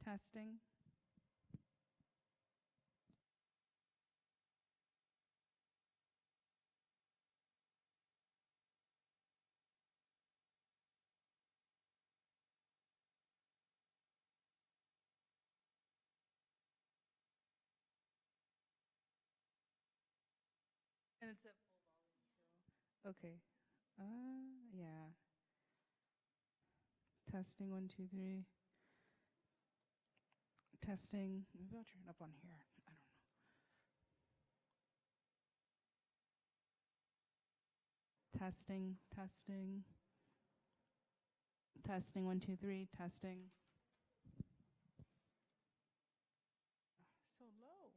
Testing. And it's a full volume too. Okay. Yeah. Testing 1, 2, 3. Testing. Maybe I'll turn it up on here. I don't know. Testing, testing. Testing 1, 2, 3. Testing. So low.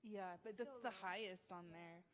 Yeah, but that's the highest on there.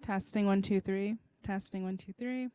Testing 1, 2, 3. Testing 1, 2, 3.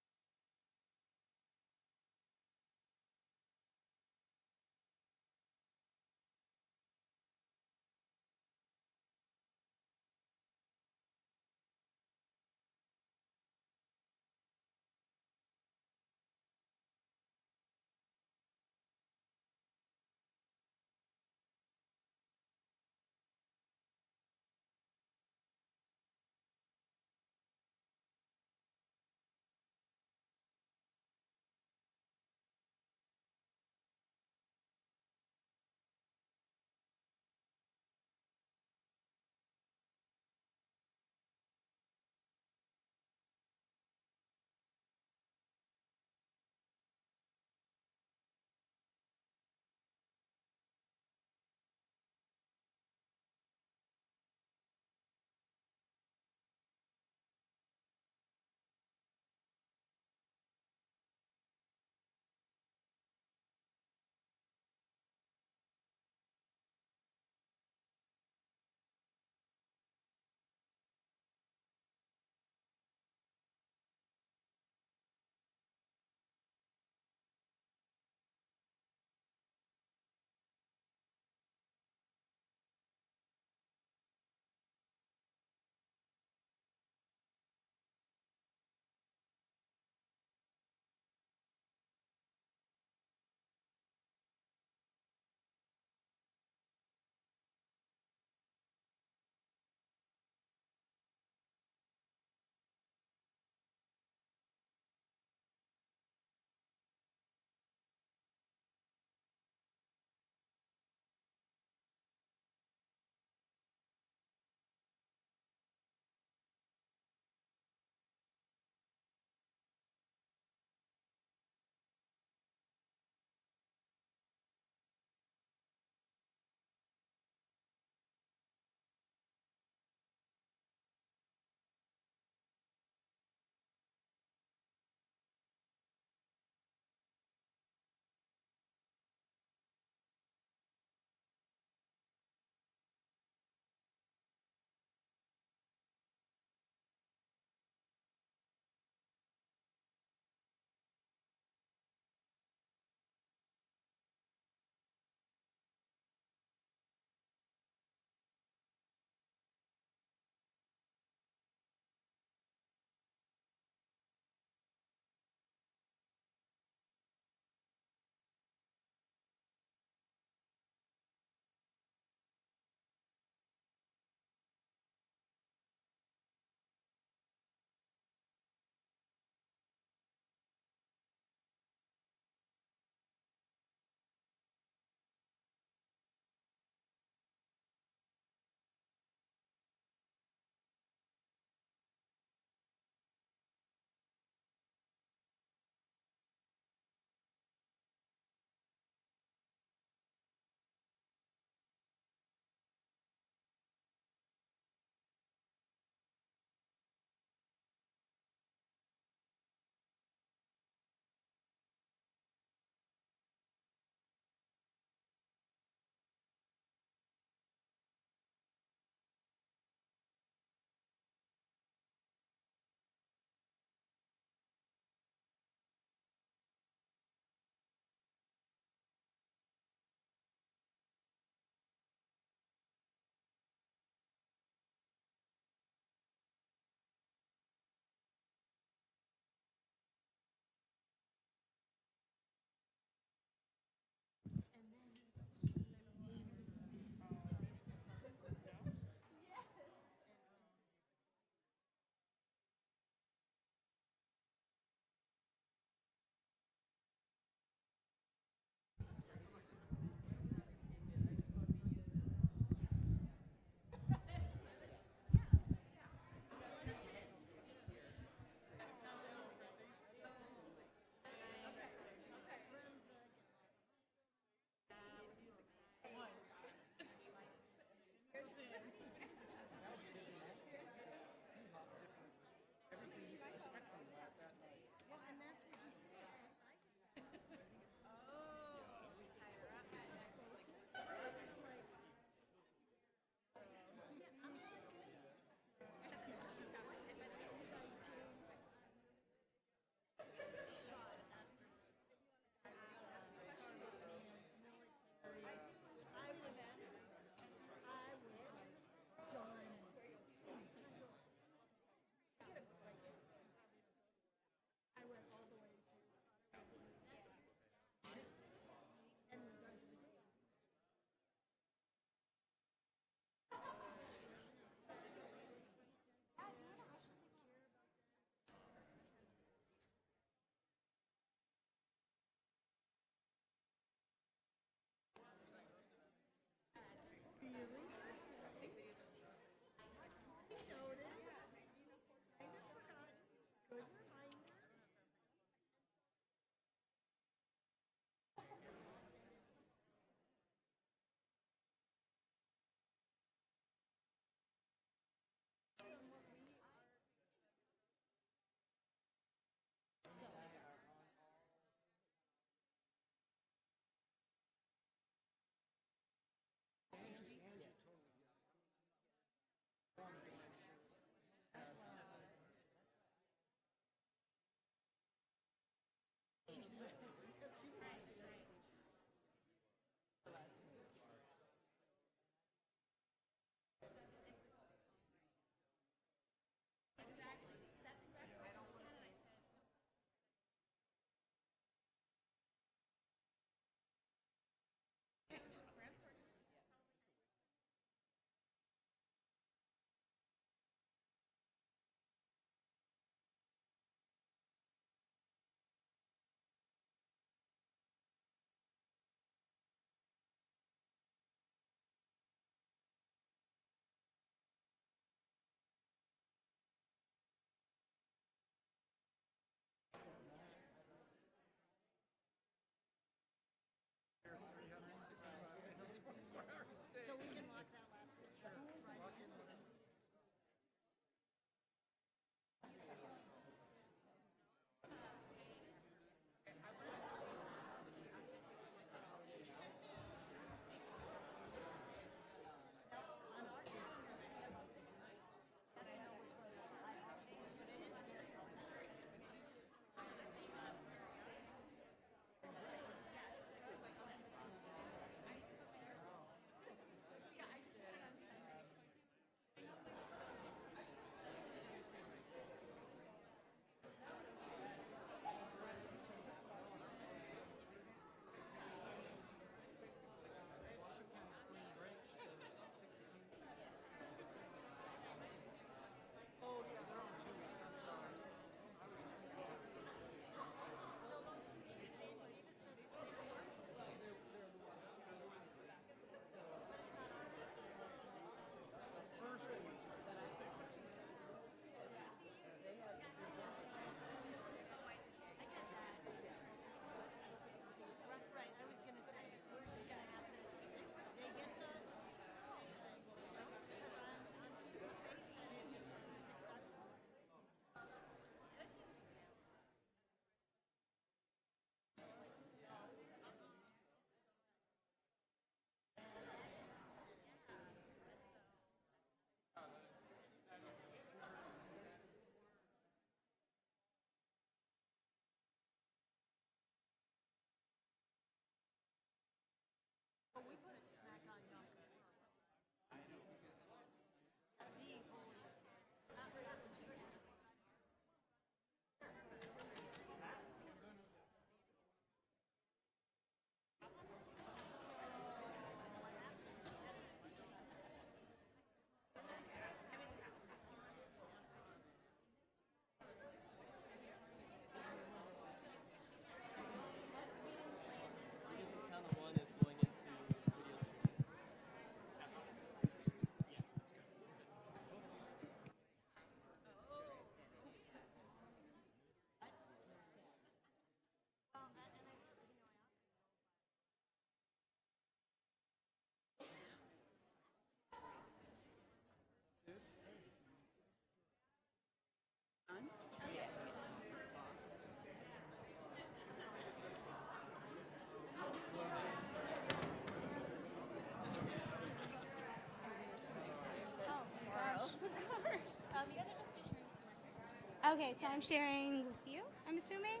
Okay, so I'm sharing with you, I'm assuming?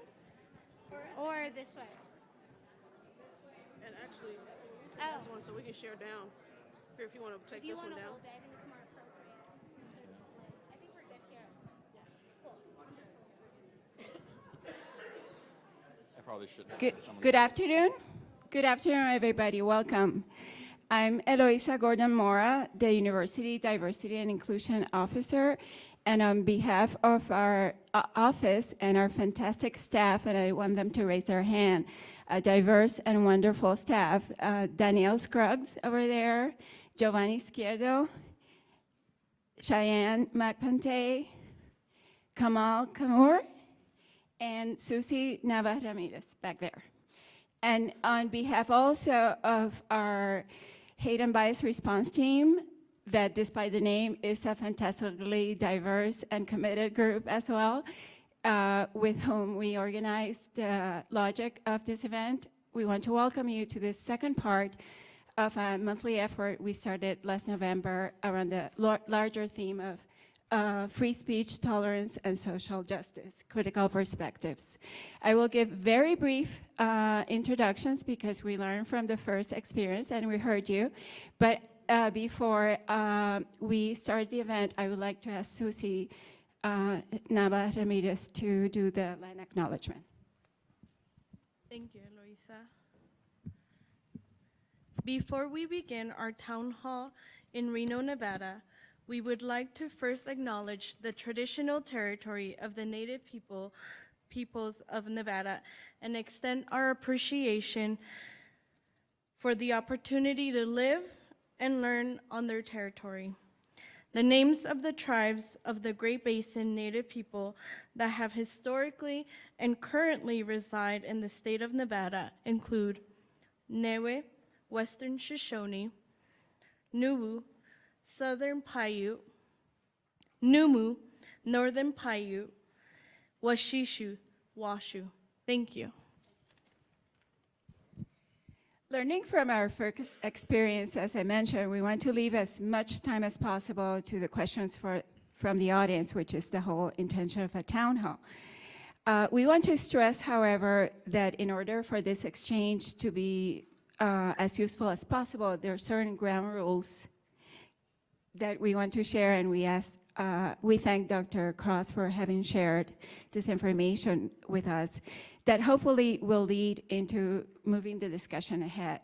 Or this way? And actually, Oh, that's one, so we can share down. Here, if you want to if take you this want one to down. hold it, I think it's more appropriate. So it's split. I think we're good here. Cool. I probably shouldn't. Good afternoon. Good afternoon, everybody. Welcome. I'm Eloisa Gordon Mora, the University Diversity and Inclusion Officer. And on behalf of our office and our fantastic staff, and I want them to raise their hand, a diverse and wonderful staff, Danielle Scruggs over there, Giovanni Izquierdo, Cheyenne McPante, Kamal Kamour, and Susie Navas Ramirez back there. And on behalf also of our hate and bias response team, that despite the name is a fantastically diverse and committed group as well, with whom we organized the logic of this event. We want to welcome you to this second part of a monthly effort we started last November around the larger theme of free speech, tolerance, and social justice, critical perspectives. I will give very brief introductions because we learned from the first experience and we heard you. But before we start the event, I would like to ask Susie Nava Ramirez to do the line acknowledgement. Thank you, Eloisa. Before we begin our town hall in Reno, Nevada, we would like to first acknowledge the traditional territory of the Native peoples of Nevada and extend our appreciation for the opportunity to live and learn on their territory. The names of the tribes of the Great Basin Native people that have historically and currently reside in the state of Nevada include Newe, Western Shoshone, Nuwu, Southern Paiute, Numu, Northern Paiute, Washishu, Washu. Thank you. Learning from our first experience, as I mentioned, we want to leave as much time as possible to the questions from the audience, which is the whole intention of a town hall. We want to stress, however, that in order for this exchange to be as useful as possible, there are certain ground rules that we want to share, and we thank Dr. Cross for having shared this information with us that hopefully will lead into moving the discussion ahead.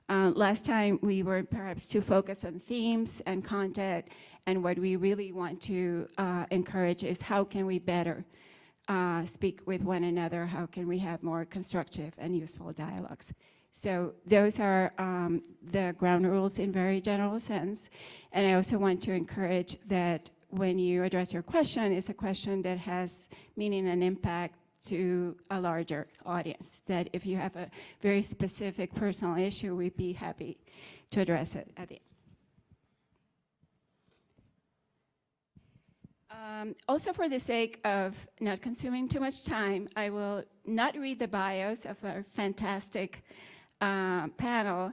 Last time we were perhaps too focused on themes and content, and what we really want to encourage is how can we better speak with one another, how can we have more constructive and useful dialogues. So those are the ground rules in very general sense. And I also want to encourage that when you address your question, it's a question that has meaning and impact to a larger audience, that if you have a very specific personal issue, we'd be happy to address it at the end. Also, for the sake of not consuming too much time, I will not read the bios of our fantastic panel,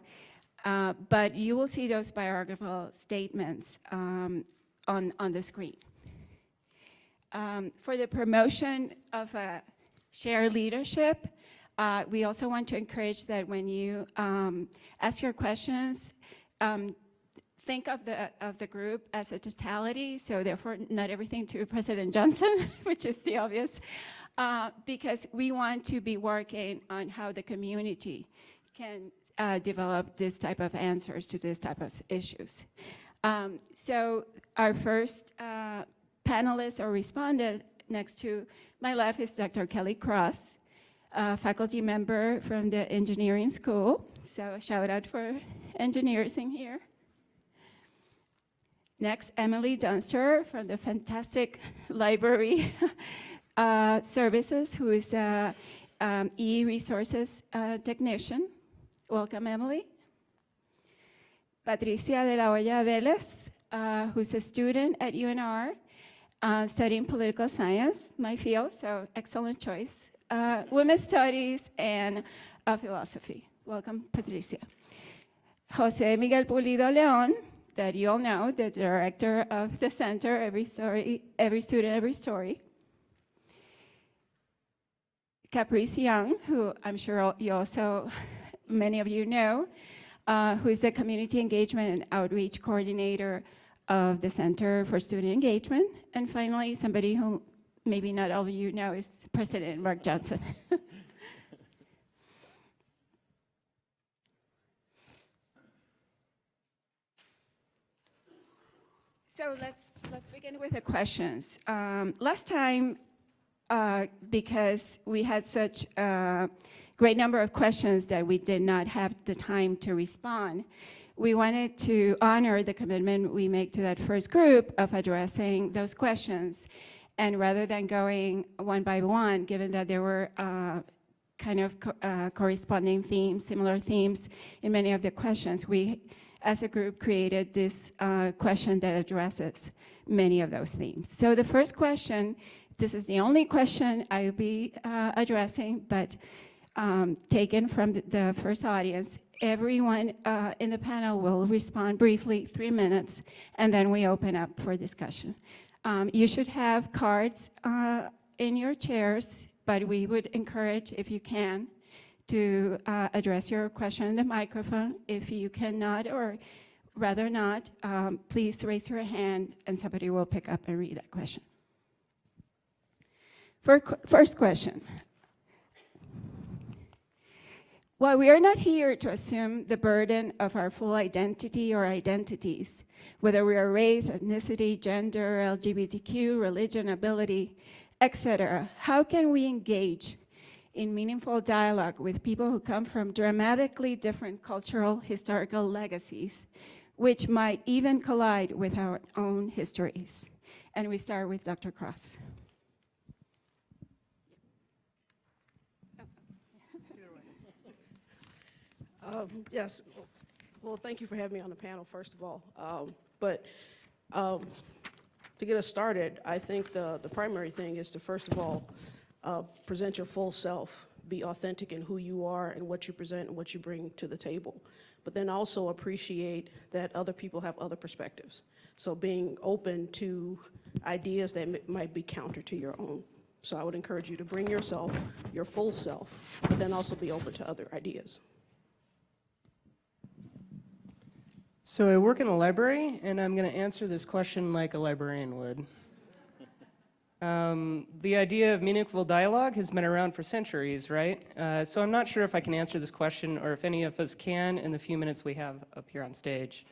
but you will see those biographical statements on the screen. For the promotion of shared leadership, we also want to encourage that when you ask your questions, think of the group as a totality, so therefore not everything to President Johnson, which is the obvious, because we want to be working on how the community can develop this type of answers to this type of issues. So our first panelist or respondent next to my left is Dr. Kelly Cross, a faculty member from the engineering school. So a shout out for engineers in here. Next, Emily Dunster from the fantastic library services, who is a e-resources technician. Welcome, Emily. Patricia de la Hoya Vélez, who's a student at UNR, studying political science, my field, so excellent choice. Women's studies and philosophy. Welcome, Patricia. Jose Miguel Pulido León, that you all know, the director of the center, Every Student, Every Story. Caprice Young, who I'm sure you also, many of you know, who is the Community Engagement and Outreach Coordinator of the Center for Student Engagement. And finally, somebody who maybe not all of you know is President Mark Johnson. So let's begin with the questions. Last time, because we had such a great number of questions that we did not have the time to respond, we wanted to honor the commitment we make to that first group of addressing those questions. And rather than going one by one, given that there were kind of corresponding themes, similar themes in many of the questions, we, as a group, created this question that addresses many of those themes. So the first question, this is the only question I will be addressing, but taken from the first audience. Everyone in the panel will respond briefly, 3 minutes, and then we open up for discussion. You should have cards in your chairs, but we would encourage, if you can, to address your question in the microphone. If you cannot, or rather not, please raise your hand and somebody will pick up and read that question. First question. While we are not here to assume the burden of our full identity or identities, whether we are race, ethnicity, gender, LGBTQ, religion, ability, etc., how can we engage in meaningful dialogue with people who come from dramatically different cultural, historical legacies, which might even collide with our own histories? And we start with Dr. Cross. Yes. Well, thank you for having me on the panel, first of all. To get us started, I think the primary thing is to, first of all, present your full self, be authentic in who you are and what you present and what you bring to the table. But then also appreciate that other people have other perspectives. So being open to ideas that might be counter to your own. So I would encourage you to bring yourself, your full self, but then also be open to other ideas. So I work in a library, and I'm going to answer this question like a librarian would. The idea of meaningful dialogue has been around for centuries, right? So I'm not sure if I can answer this question or if any of us can in the few minutes we have up here on stage.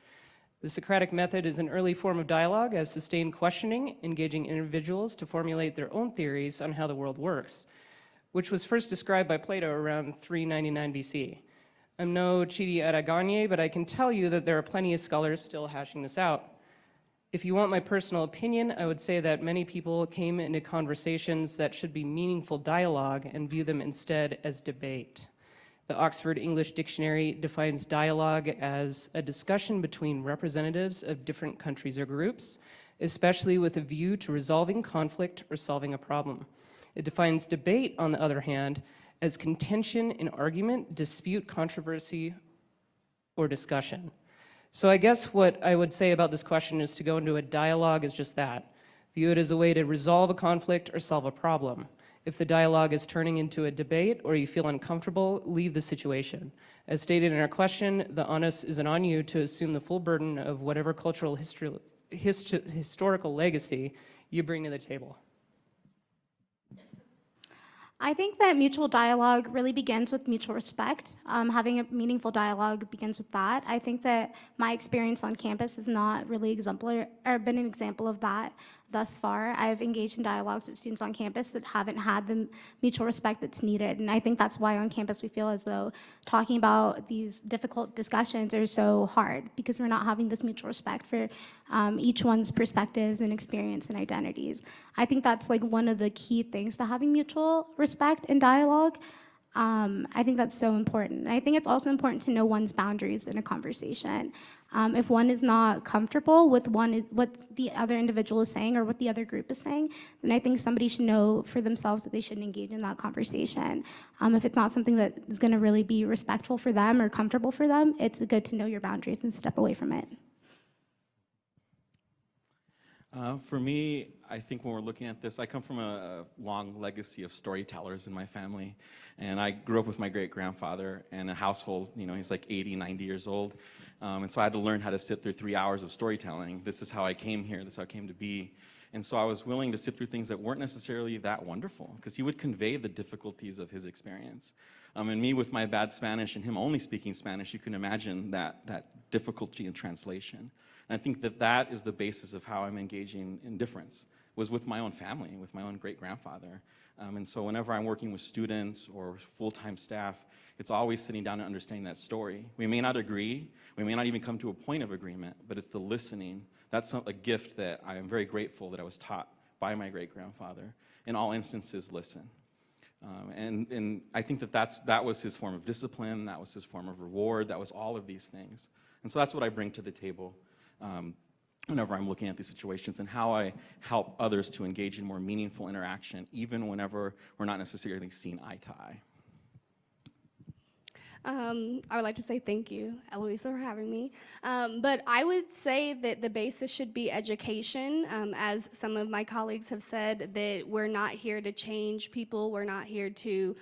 The Socratic method is an early form of dialogue as sustained questioning, engaging individuals to formulate their own theories on how the world works, which was first described by Plato around 399 BC. I'm no Chidi Araganye, but I can tell you that there are plenty of scholars still hashing this out. If you want my personal opinion, I would say that many people came into conversations that should be meaningful dialogue and view them instead as debate. The Oxford English Dictionary defines dialogue as a discussion between representatives of different countries or groups, especially with a view to resolving conflict or solving a problem. It defines debate, on the other hand, as contention in argument, dispute, controversy, or discussion. So I guess what I would say about this question is to go into a dialogue as just that. View it as a way to resolve a conflict or solve a problem. If the dialogue is turning into a debate or you feel uncomfortable, leave the situation. As stated in our question, the onus isn't on you to assume the full burden of whatever cultural historical legacy you bring to the table. I think that mutual dialogue really begins with mutual respect. Having a meaningful dialogue begins with that. I think that my experience on campus has not really exemplary or been an example of that thus far. I've engaged in dialogues with students on campus that haven't had the mutual respect that's needed. And I think that's why on campus we feel as though talking about these difficult discussions are so hard, because we're not having this mutual respect for each one's perspectives and experience and identities. I think that's like one of the key things to having mutual respect and dialogue. I think that's so important. I think it's also important to know one's boundaries in a conversation. If one is not comfortable with what the other individual is saying or what the other group is saying, then I think somebody should know for themselves that they shouldn't engage in that conversation. If it's not something that is going to really be respectful for them or comfortable for them, it's good to know your boundaries and step away from it. For me, I think when we're looking at this, I come from a long legacy of storytellers in my family. And I grew up with my great-grandfather in a household, he's like 80, 90 years old. And so I had to learn how to sit through 3 hours of storytelling. This is how I came here, this is how I came to be. And so I was willing to sit through things that weren't necessarily that wonderful, because he would convey the difficulties of his experience. And me with my bad Spanish and him only speaking Spanish, you can imagine that difficulty in translation. And I think that is the basis of how I'm engaging in difference, was with my own family, with my own great-grandfather. And so whenever I'm working with students or full-time staff, it's always sitting down and understanding that story. We may not agree, we may not even come to a point of agreement, but it's the listening. That's a gift that I am very grateful that I was taught by my great-grandfather. In all instances, listen. And I think that was his form of discipline, that was his form of reward, that was all of these things. And so that's what I bring to the table whenever I'm looking at these situations, and how I help others to engage in more meaningful interaction, even whenever we're not necessarily seeing eye to eye. I would like to say thank you, Eloisa, for having me. But I would say that the basis should be education. As some of my colleagues have said, that we're not here to change people. We're not here to,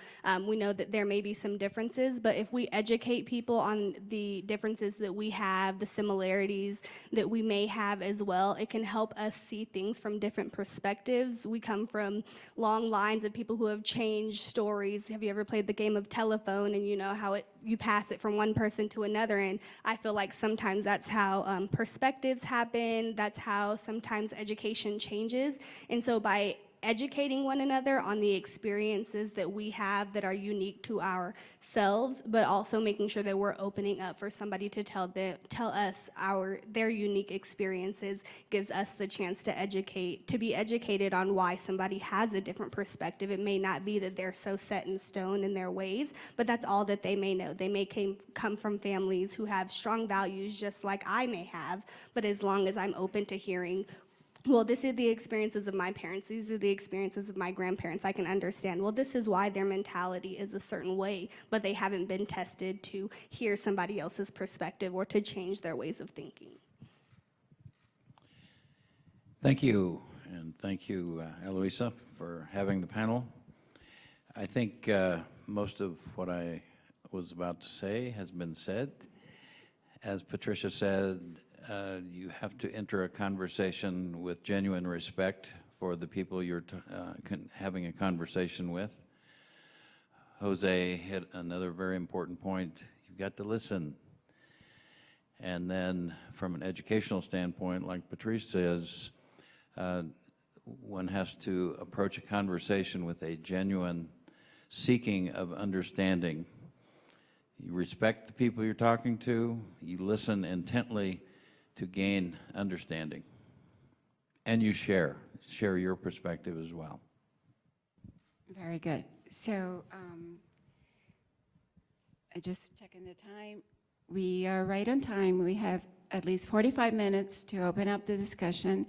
we know that there may be some differences, but if we educate people on the differences that we have, the similarities that we may have as well, it can help us see things from different perspectives. We come from long lines of people who have changed stories. Have you ever played the game of telephone, and you know how you pass it from one person to another? And I feel like sometimes that's how perspectives happen. That's how sometimes education changes. And so by educating one another on the experiences that we have that are unique to ourselves, but also making sure that we're opening up for somebody to tell us their unique experiences, gives us the chance to be educated on why somebody has a different perspective. It may not be that they're so set in stone in their ways, but that's all that they may know. They may come from families who have strong values just like I may have, but as long as I'm open to hearing, well, this is the experiences of my parents, these are the experiences of my grandparents, I can understand, well, this is why their mentality is a certain way, but they haven't been tested to hear somebody else's perspective or to change their ways of thinking. Thank you, and thank you, Eloisa, for having the panel. I think most of what I was about to say has been said. As Patricia said, you have to enter a conversation with genuine respect for the people you're having a conversation with. Jose hit another very important point. You've got to listen. And then from an educational standpoint, like Patrice says, one has to approach a conversation with a genuine seeking of understanding. You respect the people you're talking to, you listen intently to gain understanding, and you share your perspective as well. Very good. So I just checking the time. We are right on time. We have at least 45 minutes to open up the discussion.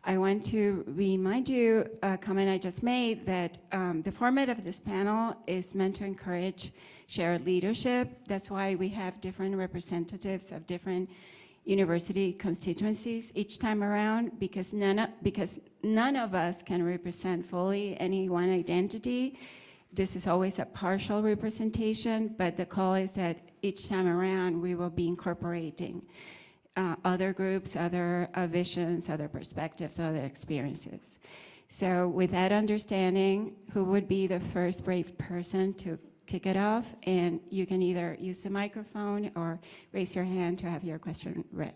I want to remind you a comment I just made, that the format of this panel is meant to encourage shared leadership. That's why we have different representatives of different university constituencies each time around, because none of us can represent fully any one identity. This is always a partial representation, but the call is that each time around we will be incorporating other groups, other visions, other perspectives, other experiences. So with that understanding, who would be the first brave person to kick it off? And you can either use the microphone or raise your hand to have your question read.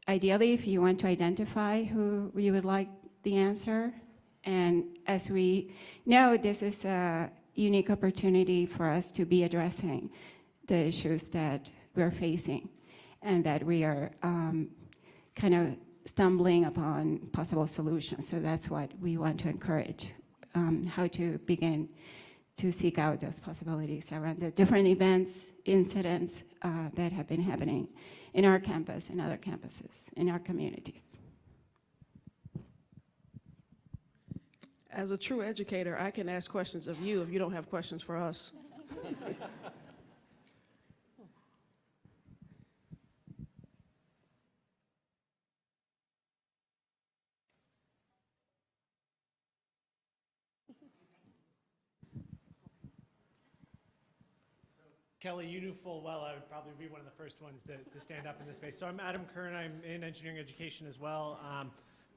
Ideally, if you want to identify who you would like the answer, and as we know, this is a unique opportunity for us to be addressing the issues that we're facing, and that we are kind of stumbling upon possible solutions. So that's what we want to encourage, how to begin to seek out those possibilities around the different events, incidents that have been happening in our campus and other campuses, in our communities. As a true educator, I can ask questions of you if you don't have questions for us. Kelly, you knew full well I would probably be one of the first ones to stand up in this space. So I'm Adam Kern. I'm in engineering education as well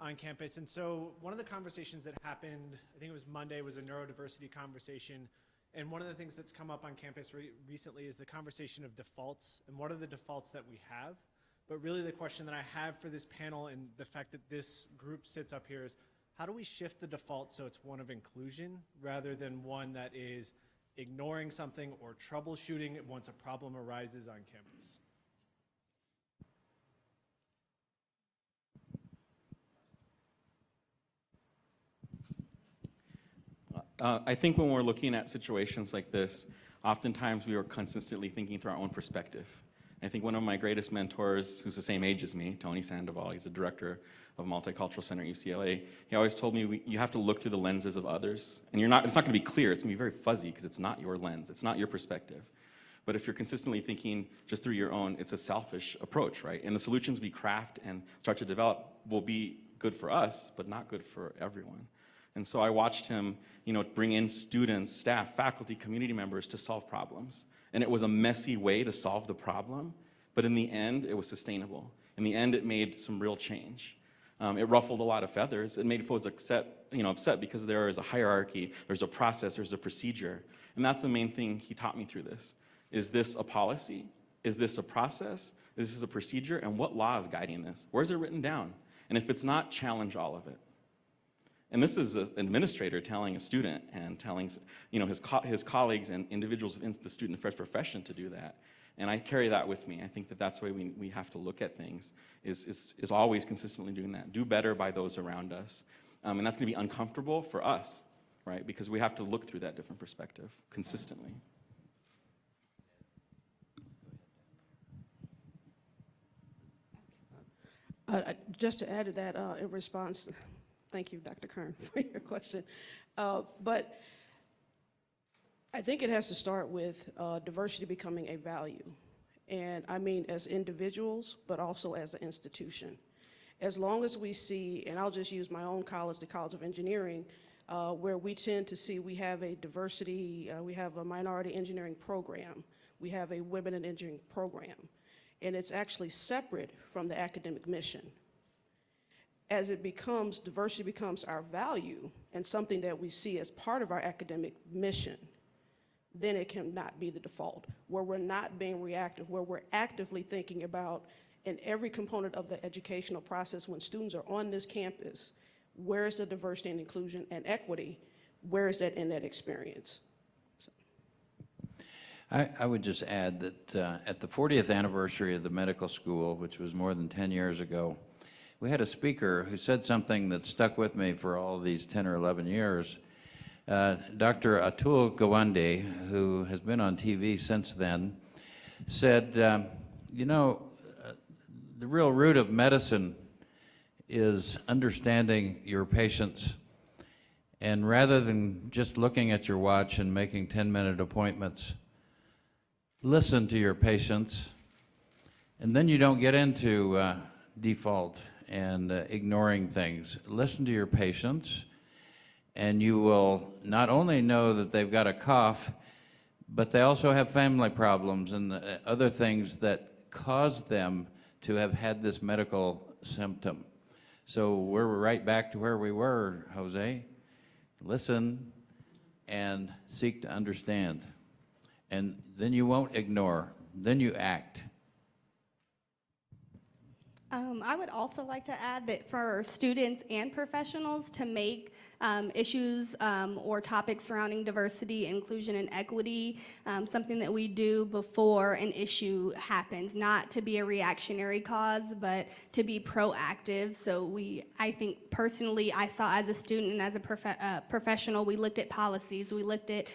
on campus. And so one of the conversations that happened, I think it was Monday, was a neurodiversity conversation. And one of the things that's come up on campus recently is the conversation of defaults and what are the defaults that we have. But really the question that I have for this panel and the fact that this group sits up here is, how do we shift the default so it's one of inclusion rather than one that is ignoring something or troubleshooting it once a problem arises on campus? I think when we're looking at situations like this, oftentimes we are consistently thinking through our own perspective. I think one of my greatest mentors, who's the same age as me, Tony Sandoval, he's the director of Multicultural Center at UCLA, he always told me you have to look through the lenses of others. And it's not going to be clear, it's going to be very fuzzy because it's not your lens, it's not your perspective. But if you're consistently thinking just through your own, it's a selfish approach, right? And the solutions we craft and start to develop will be good for us, but not good for everyone. And so I watched him, bring in students, staff, faculty, community members to solve problems. And it was a messy way to solve the problem, but in the end, it was sustainable. In the end, it made some real change. It ruffled a lot of feathers. It made folks upset because there is a hierarchy, there's a process, there's a procedure. And that's the main thing he taught me through this. Is this a policy? Is this a process? Is this a procedure? And what law is guiding this? Where's it written down? And if it's not, challenge all of it. And this is an administrator telling a student and telling his colleagues and individuals within the student affairs profession to do that. And I carry that with me. I think that that's the way we have to look at things, is always consistently doing that. Do better by those around us. And that's going to be uncomfortable for us, right? Because we have to look through that different perspective consistently. Just to add to that, in response, thank you, Dr. Kern, for your question. But I think it has to start with diversity becoming a value. And I mean as individuals, but also as an institution. As long as we see, and I'll just use my own college, the College of Engineering, where we tend to see we have a diversity, we have a minority engineering program, we have a women in engineering program, and it's actually separate from the academic mission. As it becomes, diversity becomes our value and something that we see as part of our academic mission, then it cannot be the default, where we're not being reactive, where we're actively thinking about in every component of the educational process when students are on this campus, where is the diversity and inclusion and equity, where is that in that experience? I would just add that at the 40th anniversary of the medical school, which was more than 10 years ago, we had a speaker who said something that stuck with me for all these 10 or 11 years. Dr. Atul Gawande, who has been on TV since then, said, the real root of medicine is understanding your patients. And rather than just looking at your watch and making 10-minute appointments, listen to your patients, and then you don't get into default and ignoring things. Listen to your patients, and you will not only know that they've got a cough, but they also have family problems and other things that cause them to have had this medical symptom. So we're right back to where we were, Jose. Listen and seek to understand. And then you won't ignore, then you act. I would also like to add that for students and professionals to make issues or topics surrounding diversity, inclusion, and equity something that we do before an issue happens, not to be a reactionary cause, but to be proactive. So I think personally, I saw as a student and as a professional, we looked at policies, we looked at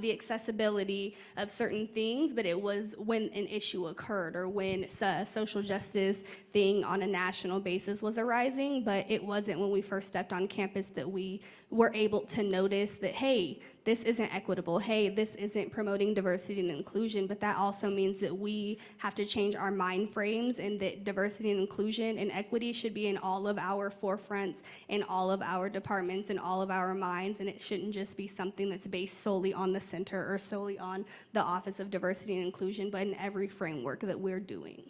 the accessibility of certain things, but it was when an issue occurred or when a social justice thing bullying on a national basis was arising, but it wasn't when we first stepped on campus that we were able to notice that, hey, this isn't equitable, hey, this isn't promoting diversity and inclusion, but that also means that we have to change our mind frames, and that diversity and inclusion and equity should be in all of our forefronts, in all of our departments, in all of our minds, and it shouldn't just be something that's based solely on the center or solely on the Office of Diversity and Inclusion, but in every framework that we're doing.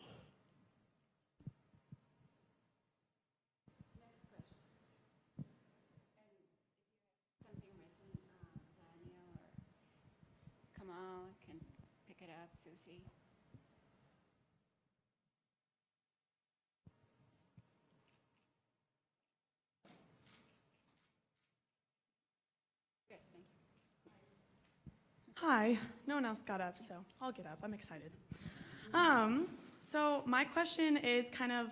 Kamal can pick it up, Susie. Good, thank you. Hi, no one else got up, so I'll get up. I'm excited. So my question is kind of,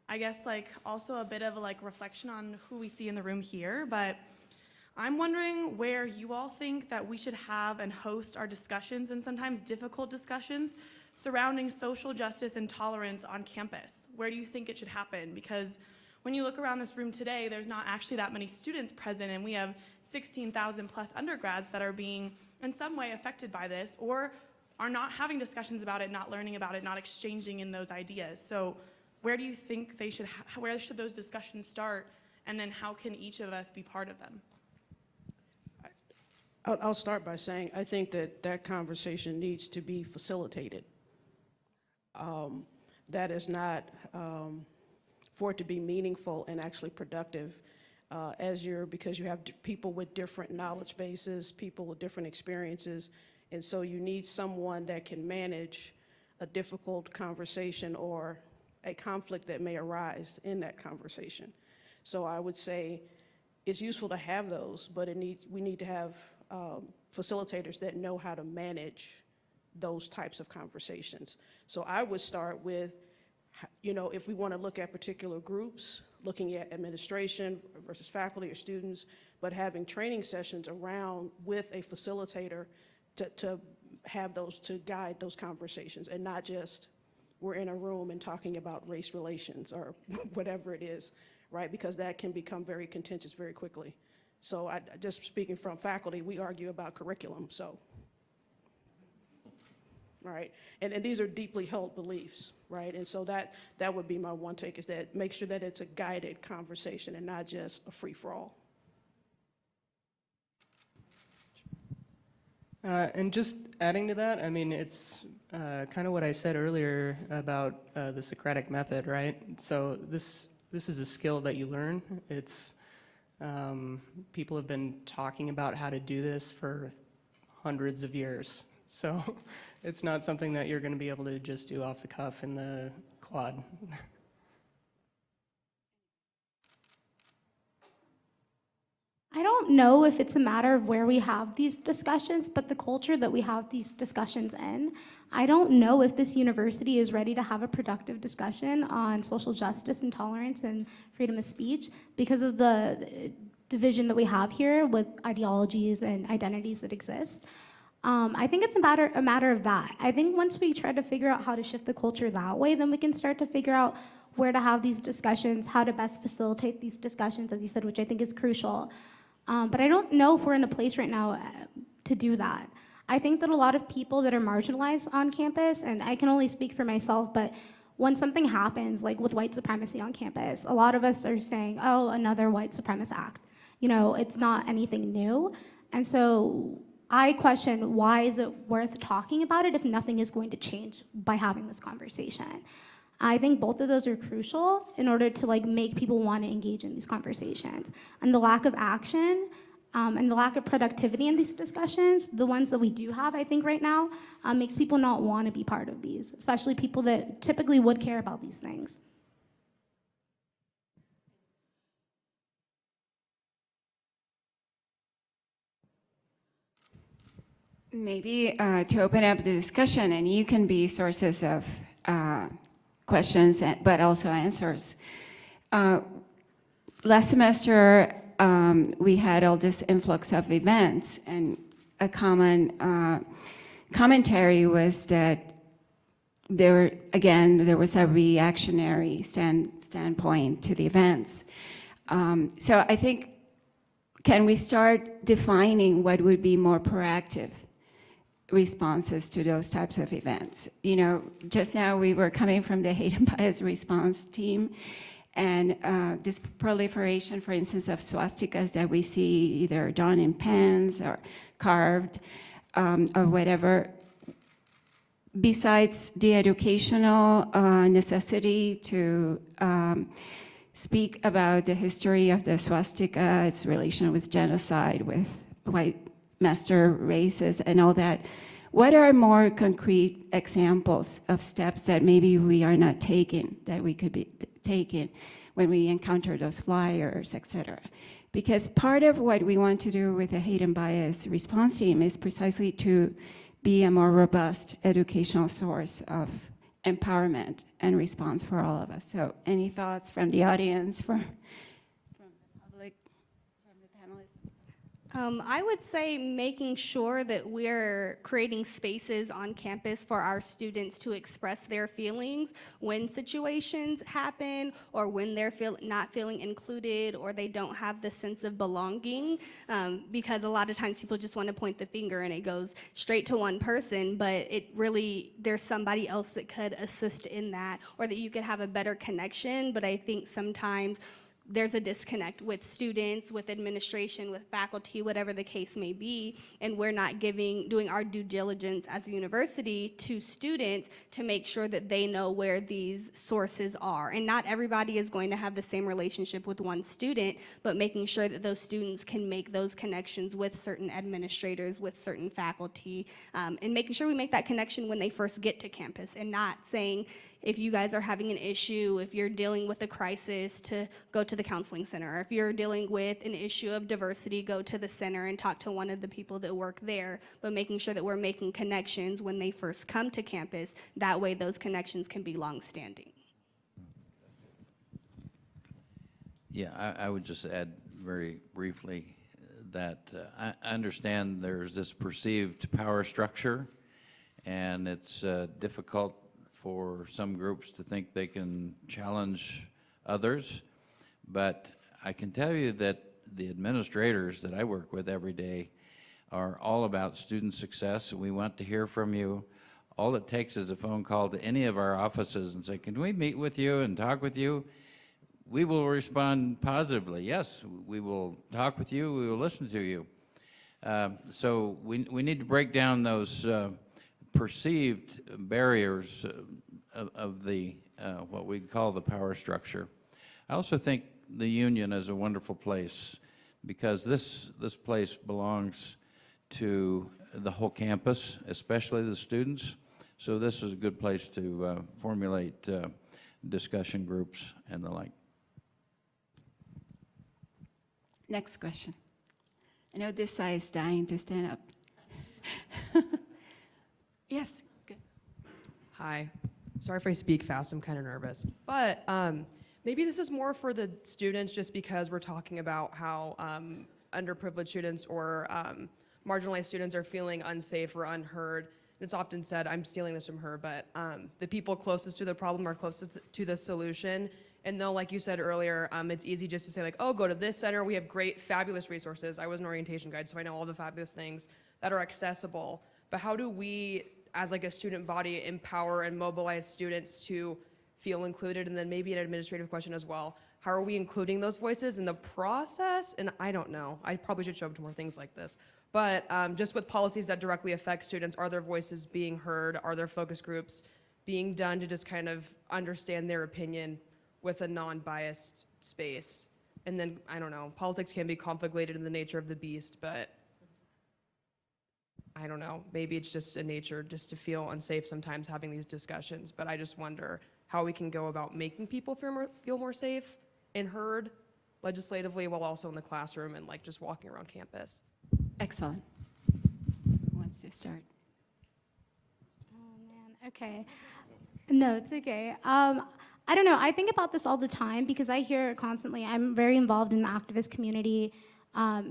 I guess, like also a bit of a reflection on who we see in the room here, but I'm wondering where you all think that we should have and host our discussions, and sometimes difficult discussions, surrounding social justice and tolerance on campus. Where do you think it should happen? Because when you look around this room today, there's not actually that many students present, and we have 16,000 plus undergrads that are being in some way affected by this, or are not having discussions about it, not learning about it, not exchanging in those ideas. So where do you think they should, where should those discussions start? And then how can each of us be part of them? I'll start by saying I think that that conversation needs to be facilitated. That is not, for it to be meaningful and actually productive, because you have people with different knowledge bases, people with different experiences, and so you need someone that can manage a difficult conversation or a conflict that may arise in that conversation. So I would say it's useful to have those, but we need to have facilitators that know how to manage those types of conversations. So I would start with, if we want to look at particular groups, looking at administration versus faculty or students, but having training sessions around with a facilitator to have those, to guide those conversations, and not just we're in a room and talking about race relations or whatever it is, right? Because that can become very contentious very quickly. So just speaking from faculty, we argue about curriculum, so. Right, and these are deeply held beliefs, right? And so that would be my one take, is that make sure that it's a guided conversation and not just a free-for-all. And just adding to that, I mean, it's kind of what I said earlier about the Socratic method, right? So this is a skill that you learn. It's people have been talking about how to do this for hundreds of years. So it's not something that you're going to be able to just do off the cuff in the quad. I don't know if it's a matter of where we have these discussions, but the culture that we have these discussions in. I don't know if this university is ready to have a productive discussion on social justice and tolerance and freedom of speech because of the division that we have here with ideologies and identities that exist. I think it's a matter of that. I think once we try to figure out how to shift the culture that way, then we can start to figure out where to have these discussions, how to best facilitate these discussions, as you said, which I think is crucial. But I don't know if we're in a place right now to do that. I think that a lot of people that are marginalized on campus, and I can only speak for myself, but when something happens, like with white supremacy on campus, a lot of us are saying, oh, another white supremacist act. It's not anything new. And so I question, why is it worth talking about it if nothing is going to change by having this conversation? I think both of those are crucial in order to make people want to engage in these conversations. And the lack of action and the lack of productivity in these discussions, the ones that we do have, I think right now, makes people not want to be part of these, especially people that typically would care about these things. Maybe to open up the discussion, and you can be sources of questions, but also answers. Last semester, we had all this influx of events, and a common commentary was that there was a reactionary standpoint to the events. So I think, can we start defining what would be more proactive responses to those types of events? You know, just now we were coming from the hate and bias response team, and this proliferation, for instance, of swastikas that we see either done in pens or carved or whatever, besides the educational necessity to speak about the history of the swastika, its relation with genocide, with white master races and all that, what are more concrete examples of steps that maybe we are not taking, that we could be taking when we encounter those flyers, et cetera? Because part of what we want to do with the hate and bias response team is precisely to be a more robust educational source of empowerment and response for all of us. So any thoughts from the audience, from the public, from the panelists? I would say making sure that we're creating spaces on campus for our students to express their feelings when situations happen, or when they're not feeling included, or they don't have the sense of belonging, because a lot of times people just want to point the finger and it goes straight to one person, but it really, there's somebody else that could assist in that, or that you could have a better connection. But I think sometimes there's a disconnect with students, with administration, with faculty, whatever the case may be, and we're not doing our due diligence as a university to students to make sure that they know where these sources are. And not everybody is going to have the same relationship with one student, but making sure that those students can make those connections with certain administrators, with certain faculty, and making sure we make that connection when they first get to campus, and not saying, if you guys are having an issue, if you're dealing with a crisis, to go to the counseling center. If you're dealing with an issue of diversity, go to the center and talk to one of the people that work there, but making sure that we're making connections when they first come to campus. That way those connections can be long-standing. Yeah, I would just add very briefly that I understand there's this perceived power structure, and it's difficult for some groups to think they can challenge others. But I can tell you that the administrators that I work with every day are all about student success, and we want to hear from you. All it takes is a phone call to any of our offices and say, can we meet with you and talk with you? We will respond positively. Yes, we will talk with you, we will listen to you. So we need to break down those perceived barriers of the what we call the power structure. I also think the union is a wonderful place, because this place belongs to the whole campus, especially the students. So this is a good place to formulate discussion groups and the like. Next question. I know this side is dying to stand up. Yes, good. Hi. Sorry if I speak fast, I'm kind of nervous. But maybe this is more for the students, just because we're talking about how underprivileged students or marginalized students are feeling unsafe or unheard. It's often said, I'm stealing this from her, but the people closest to the problem are closest to the solution. And though, like you said earlier, it's easy just to say like, oh, go to this center, we have great, fabulous resources. I was an orientation guide, so I know all the fabulous things that are accessible. But how do we, as like a student body, empower and mobilize students to feel included? And then maybe an administrative question as well. How are we including those voices in the process? And I don't know, I probably should show up to more things like this. But just with policies that directly affect students, are their voices being heard? Are there focus groups being done to just kind of understand their opinion with a non-biased space? And then, I don't know, politics can be conflated in the nature of the beast, but I don't know, maybe it's just a nature just to feel unsafe sometimes having these discussions. But I just wonder how we can go about making people feel more safe and heard legislatively, while also in the classroom and like just walking around campus. Excellent. Who wants to start? Oh man, okay. No, it's okay. I don't know, I think about this all the time because I hear it constantly. I'm very involved in the activist community.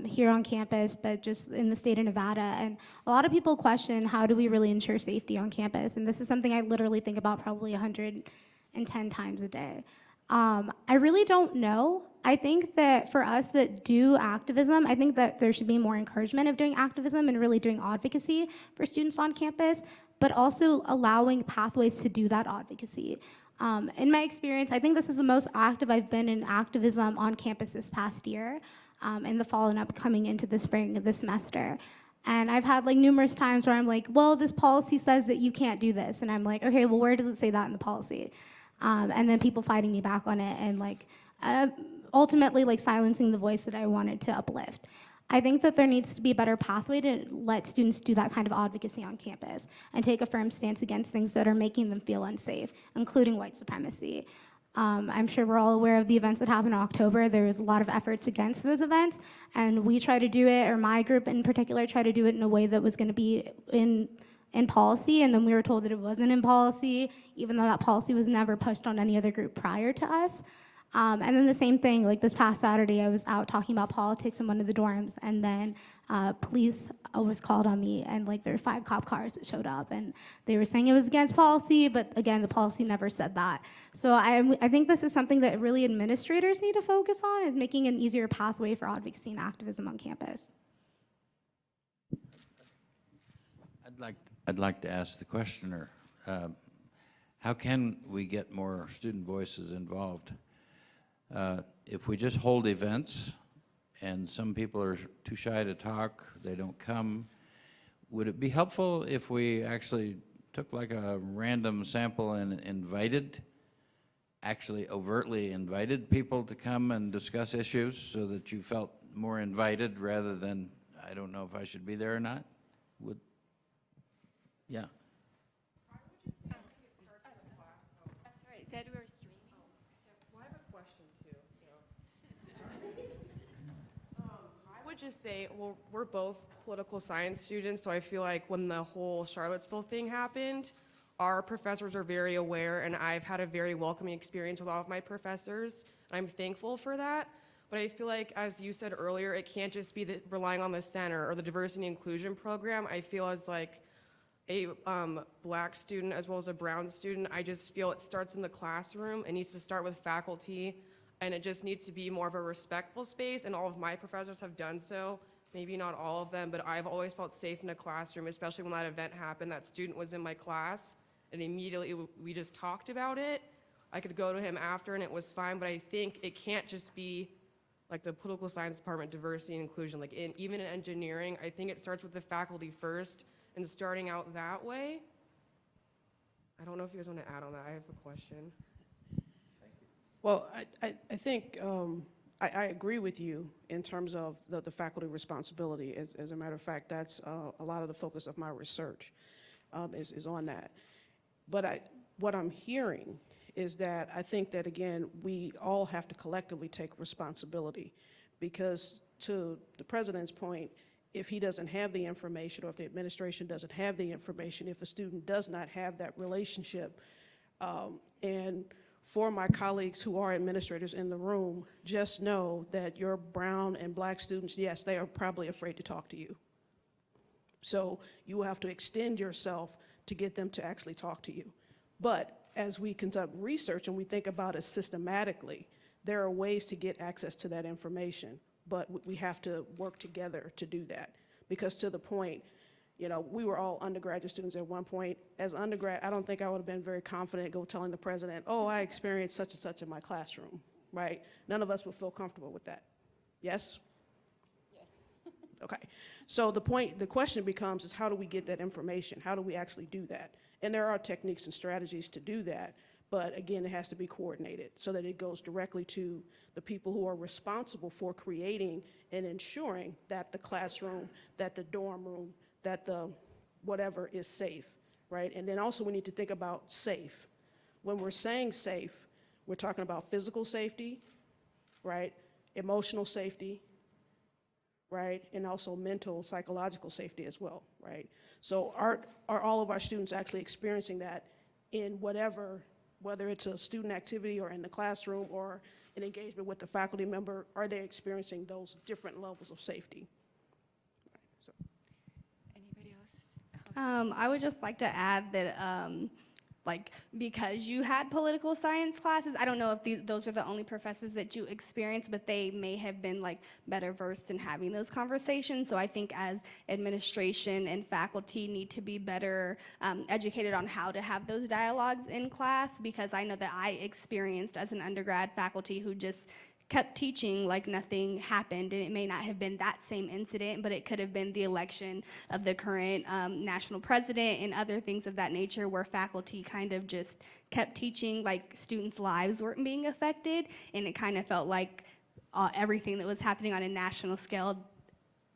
here on campus, but just in the state of Nevada. And a lot of people question, how do we really ensure safety on campus? And this is something I literally think about probably 110 times a day. I really don't know. I think that for us that do activism, I think that there should be more encouragement of doing activism and really doing advocacy for students on campus, but also allowing pathways to do that advocacy. In my experience, I think this is the most active I've been in activism on campus this past year, in the fall and upcoming into the spring of this semester. And I've had like numerous times where I'm like, well, this policy says that you can't do this. And I'm like, okay, well, where does it say that in the policy? And then people fighting me back on it and like ultimately like silencing the voice that I wanted to uplift. I think that there needs to be a better pathway to let students do that kind of advocacy on campus and take a firm stance against things that are making them feel unsafe, including white supremacy. I'm sure we're all aware of the events that happened in October. There was a lot of efforts against those events, and we try to do it, or my group in particular, tried to do it in a way that was going to be in policy, and then we were told that it wasn't in policy, even though that policy was never pushed on any other group prior to us. And then the same thing, like this past Saturday, I was out talking about politics in one of the dorms, and then police was called on me, and like there were 5 cop cars that showed up, and they were saying it was against policy, but again, the policy never said that. So I think this is something that really administrators need to focus on, is making an easier pathway for advocacy and activism on campus. I'd like to ask the questioner, how can we get more student voices involved? If we just hold events and some people are too shy to talk, they don't come, would it be helpful if we actually took like a random sample and actually overtly invited people to come and discuss issues so that you felt more invited rather than, I don't know if I should be there or not? Yeah. Sorry, it said we were streaming. Well, I have a question too. I would just say, well, we're both political science students, so I feel like when the whole Charlottesville thing happened, our professors are very aware, and I've had a very welcoming experience with all of my professors. I'm thankful for that. But I feel like, as you said earlier, it can't just be relying on the center or the diversity and inclusion program. I feel as like a black student as well as a brown student, I just feel it starts in the classroom. It needs to start with faculty, and it just needs to be more of a respectful space, and all of my professors have done so. Maybe not all of them, but I've always felt safe in a classroom, especially when that event happened. That student was in my class, and immediately we just talked about it. I could go to him after, and it was fine, but I think it can't just be like the political science department, diversity and inclusion. Like even in engineering, I think it starts with the faculty first, and starting out that way. I don't know if you guys want to add on that. I have a question. Well, I think I agree with you in terms of the faculty responsibility. As a matter of fact, that's a lot of the focus of my research is on that. But what I'm hearing is that I think that, again, we all have to collectively take responsibility, because to the president's point, if he doesn't have the information, or if the administration doesn't have the information, if a student does not have that relationship, and for my colleagues who are administrators in the room, just know that your brown and black students, yes, they are probably afraid to talk to you. So you will have to extend yourself to get them to actually talk to you. But as we conduct research and we think about it systematically, there are ways to get access to that information, but we have to work together to do that. Because to the point, you know, we were all undergraduate students at one point. As undergrad, I don't think I would have been very confident go telling the president, oh, I experienced such and such in my classroom, right? None of us would feel comfortable with that. Yes? Yes. Okay. So the question becomes is, how do we get that information? How do we actually do that? And there are techniques and strategies to do that, but again, it has to be coordinated so that it goes directly to the people who are responsible for creating and ensuring that the classroom, that the dorm room, that the whatever is safe, right? And then also we need to think about safe. When we're saying safe, we're talking about physical safety, right? Emotional safety, right? And also mental, psychological safety as well, right? So are all of our students actually experiencing that in whatever, whether it's a student activity or in the classroom or in engagement with the faculty member, are they experiencing those different levels of safety? So. Anybody else? I would just like to add that, like, because you had political science classes, I don't know if those are the only professors that you experienced, but they may have been like better versed in having those conversations. So I think as administration and faculty need to be better educated on how to have those dialogues in class, because I know that I experienced as an undergrad faculty who just kept teaching like nothing happened, and it may not have been that same incident, but it could have been the election of the current national president and other things of that nature, where faculty kind of just kept teaching like students' lives weren't being affected, and it kind of felt like everything that was happening on a national scale,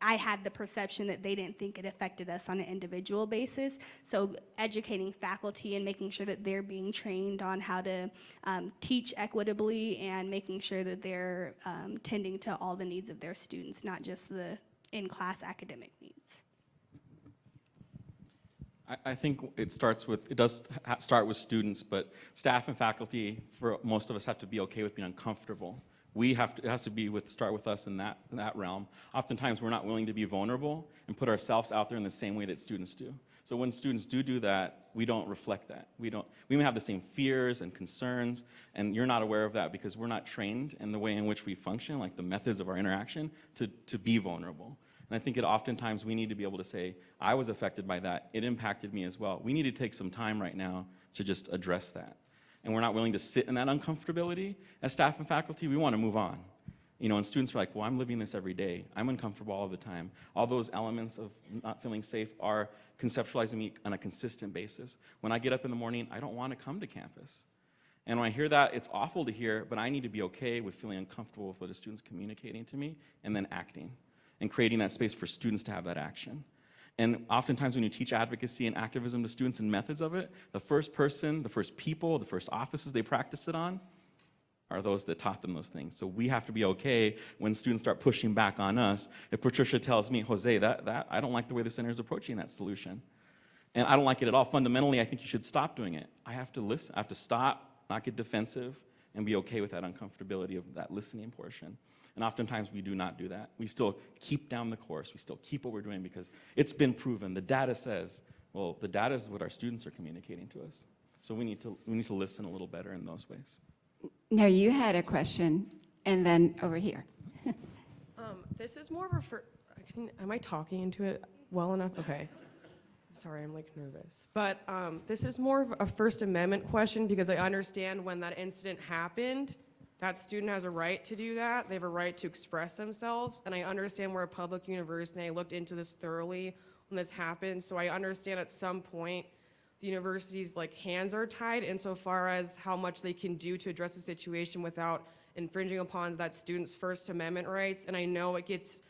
I had the perception that they didn't think it affected us on an individual basis. So educating faculty and making sure that they're being trained on how to teach equitably, and making sure that they're tending to all the needs of their students, not just the in-class academic needs. I think it does start with students, but staff and faculty, for most of us, have to be okay with being uncomfortable. It has to start with us in that realm. Oftentimes, we're not willing to be vulnerable and put ourselves out there in the same way that students do. So when students do that, we don't reflect that. We may have the same fears and concerns, and you're not aware of that because we're not trained in the way in which we function, like the methods of our interaction, to be vulnerable. And I think oftentimes we need to be able to say, I was affected by that. It impacted me as well. We need to take some time right now to just address that. And we're not willing to sit in that uncomfortability. As staff and faculty, we want to move on. And students are like, well, I'm living this every day. I'm uncomfortable all the time. All those elements of not feeling safe are conceptualizing me on a consistent basis. When I get up in the morning, I don't want to come to campus. And when I hear that, it's awful to hear, but I need to be okay with feeling uncomfortable with what a student's communicating to me, and then acting, and creating that space for students to have that action. And oftentimes when you teach advocacy and activism to students and methods of it, the first person, the first people, the first offices they practice it on are those that taught them those things. So we have to be okay when students start pushing back on us. If Patricia tells me, Jose, I don't like the way the center is approaching that solution, and I don't like it at all, fundamentally, I think you should stop doing it. I have to listen, I have to stop, not get defensive, and be okay with that uncomfortability of that listening portion. And oftentimes we do not do that. We still keep down the course. We still keep what we're doing because it's been proven. The data says, well, the data is what our students are communicating to us. So we need to listen a little better in those ways. No, you had a question, and then over here. This is more of am I talking into it well enough? Okay. Sorry, I'm like nervous. But this is more of a First Amendment question, because I understand when that incident happened, that student has a right to do that. They have a right to express themselves. And I understand we're a public university, and I looked into this thoroughly when this happened. So I understand at some point the university's hands are tied insofar as how much they can do to address the situation without infringing upon that student's First Amendment rights. And I know it gets,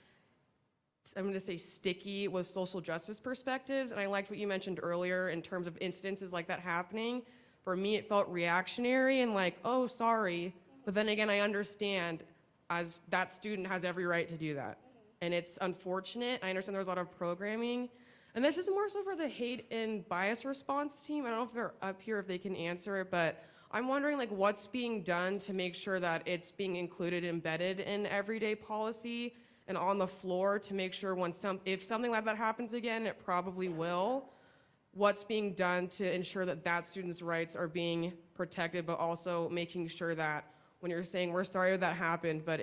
I'm going to say, sticky with social justice perspectives. And I liked what you mentioned earlier in terms of incidences like that happening. For me, it felt reactionary and like, oh, sorry. But then again, I understand as that student has every right to do that. And it's unfortunate. I understand there's a lot of programming. And this is more so for the hate and bias response team. I don't know if they're up here, if they can answer it, but I'm wondering what's being done to make sure that it's being included, embedded in everyday policy and on the floor to make sure if something like that happens again, it probably will. What's being done to ensure that that student's rights are being protected, but also making sure that when you're saying we're sorry that happened, but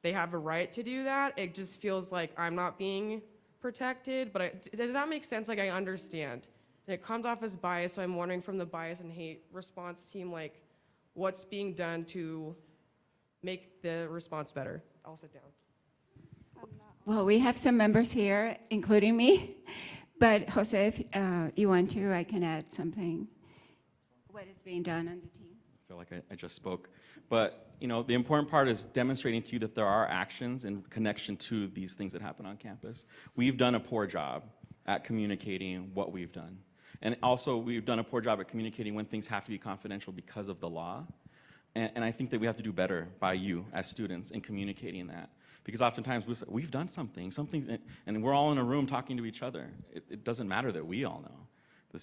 they have a right to do that, it just feels like I'm not being protected. But does that make sense? I understand. And it comes off as bias, so I'm wondering from the bias and hate response team, what's being done to make the response better? I'll sit down. Well, we have some members here, including me. But Jose, if you want to, I can add something. What is being done on the team? I feel like I just spoke. But the important part is demonstrating to you that there are actions in connection to these things that happen on campus. We've done a poor job at communicating what we've done. And also, we've done a poor job at communicating when things have to be confidential because of the law. And I think that we have to do better by you as students in communicating that. Because oftentimes we've done something, and we're all in a room talking to each other. It doesn't matter that we all know.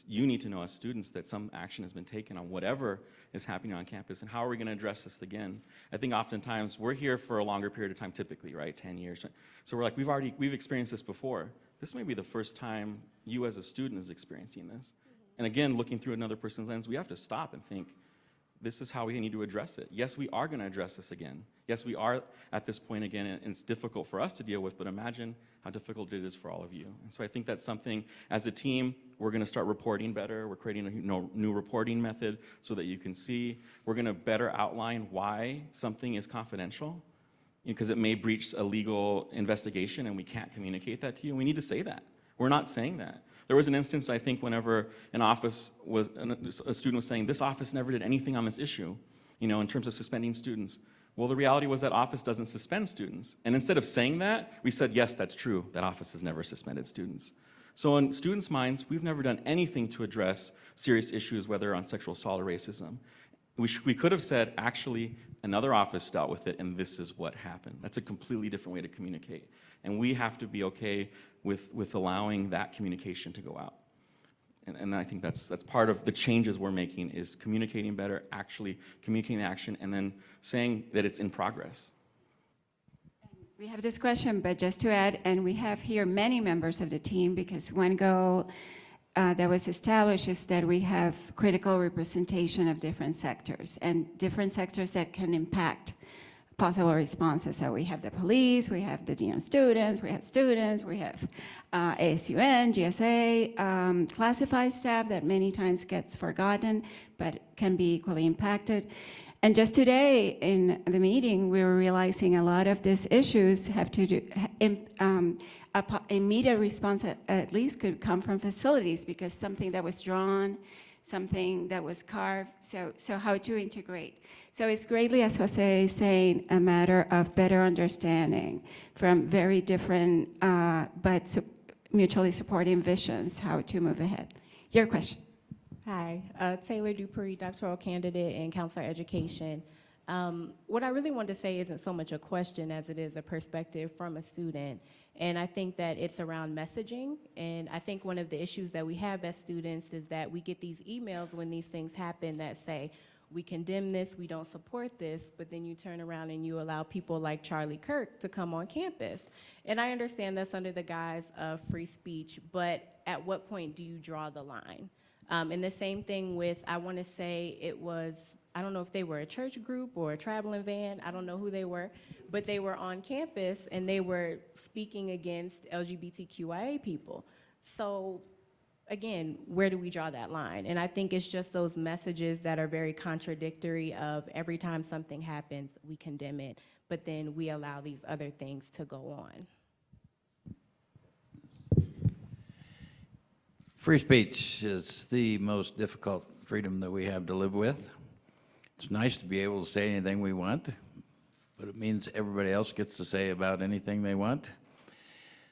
You need to know as students that some action has been taken on whatever is happening on campus, and how are we going to address this again? I think oftentimes we're here for a longer period of time, typically, right, 10 years. So we're like, we've experienced this before. This may be the first time you as a student is experiencing this. And again, looking through another person's lens, we have to stop and think, this is how we need to address it. Yes, we are going to address this again. Yes, we are at this point again, and it's difficult for us to deal with, but imagine how difficult it is for all of you. And so I think that's something, as a team, we're going to start reporting better. We're creating a new reporting method so that you can see. We're going to better outline why something is confidential, because it may breach a legal investigation and we can't communicate that to you. We need to say that. We're not saying that. There was an instance, I think, whenever a student was saying, this office never did anything on this issue, in terms of suspending students. Well, the reality was that office doesn't suspend students. And instead of saying that, we said, yes, that's true. That office has never suspended students. So in students' minds, we've never done anything to address serious issues, whether on sexual assault or racism. We could have said, actually, another office dealt with it, and this is what happened. That's a completely different way to communicate. And we have to be okay with allowing that communication to go out. And I think that's part of the changes we're making, is communicating better, actually communicating action, and then saying that it's in progress. We have this question, but just to add, and we have here many members of the team, because one goal that was established is that we have critical representation of different sectors, and different sectors that can impact possible responses. So we have the police, we have the dean of students, we have ASUN, GSA, classified staff that many times gets forgotten, but can be equally impacted. And just today in the meeting, we were realizing a lot of these issues have to do, immediate response at least could come from facilities, because something that was drawn, something that was carved, so how to integrate. So it's greatly, as Jose is saying, a matter of better understanding from very different but mutually supporting visions, how to move ahead. Your question. Hi, Taylor Dupree, doctoral candidate in counselor education. What I really want to say isn't so much a question as it is a perspective from a student. And I think that it's around messaging. And I think one of the issues that we have as students is that we get these emails when these things happen that say, we condemn this, we don't support this, but then you turn around and you allow people like Charlie Kirk to come on campus. And I understand that's under the guise of free speech, but at what point do you draw the line? And the same thing with, I want to say it was, I don't know if they were a church group or a traveling van, I don't know who they were, but they were on campus and they were speaking against LGBTQIA people. So again, where do we draw that line? And I think it's just those messages that are very contradictory of every time something happens, we condemn it, but then we allow these other things to go on. Free speech is the most difficult freedom that we have to live with. It's nice to be able to say anything we want, but it means everybody else gets to say about anything they want.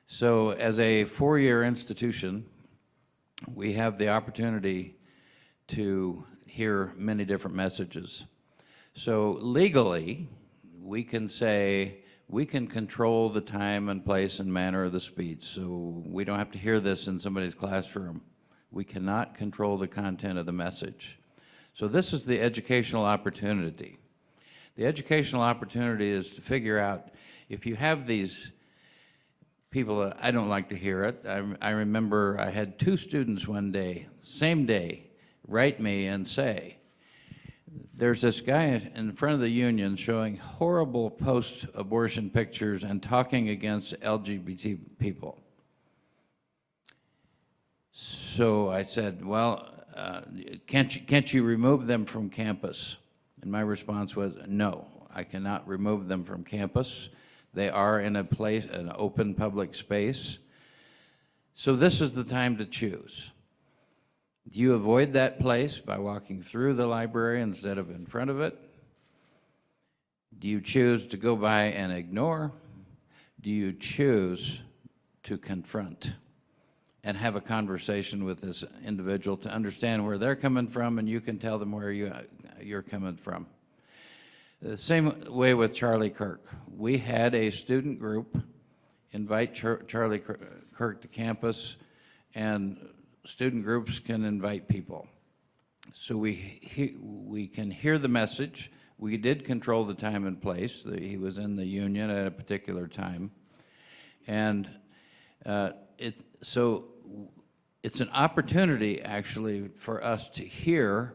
So as a four-year institution, we have the opportunity to hear many different messages. So legally, we can say, we can control the time and place and manner of the speech. So we don't have to hear this in somebody's classroom. We cannot control the content of the message. So this is the educational opportunity. The educational opportunity is to figure out, if you have these people that I don't like to hear it. I remember I had two students one day, same day, write me and say, there's this guy in front of the union showing horrible post-abortion pictures and talking against LGBT people. So I said, well, can't you remove them from campus? And my response was, no, I cannot remove them from campus. They are in a place, an open public space. So this is the time to choose. Do you avoid that place by walking through the library instead of in front of it? Do you choose to go by and ignore? Do you choose to confront and have a conversation with this individual to understand where they're coming from, and you can tell them where you're coming from? The same way with Charlie Kirk. We had a student group invite Charlie Kirk to campus, and student groups can invite people. So we can hear the message. We did control the time and place. He was in the union at a particular time. And so it's an opportunity, actually, for us to hear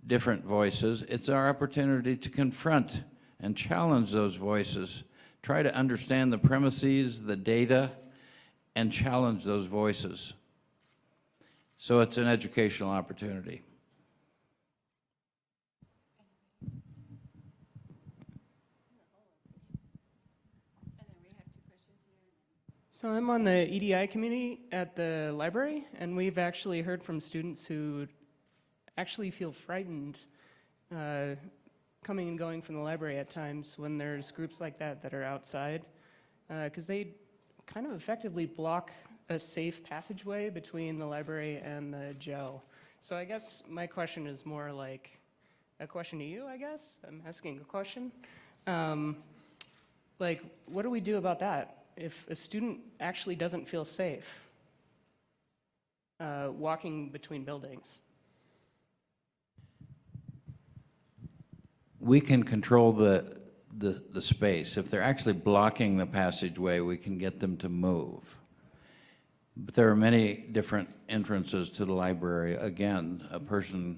different voices. It's our opportunity to confront and challenge those voices, try to understand the premises, the data, and challenge those voices. So it's an educational opportunity. So I'm on the EDI committee at the library, and we've actually heard from students who actually feel frightened coming and going from the library at times when there's groups like that that are outside, because they kind of effectively block a safe passageway between the library and the jail. So I guess my question is more like a question to you, I guess. I'm asking a question. Like, what do we do about that? If a student actually doesn't feel safe walking between buildings? We can control the space. If they're actually blocking the passageway, we can get them to move. But there are many different entrances to the library. Again, a person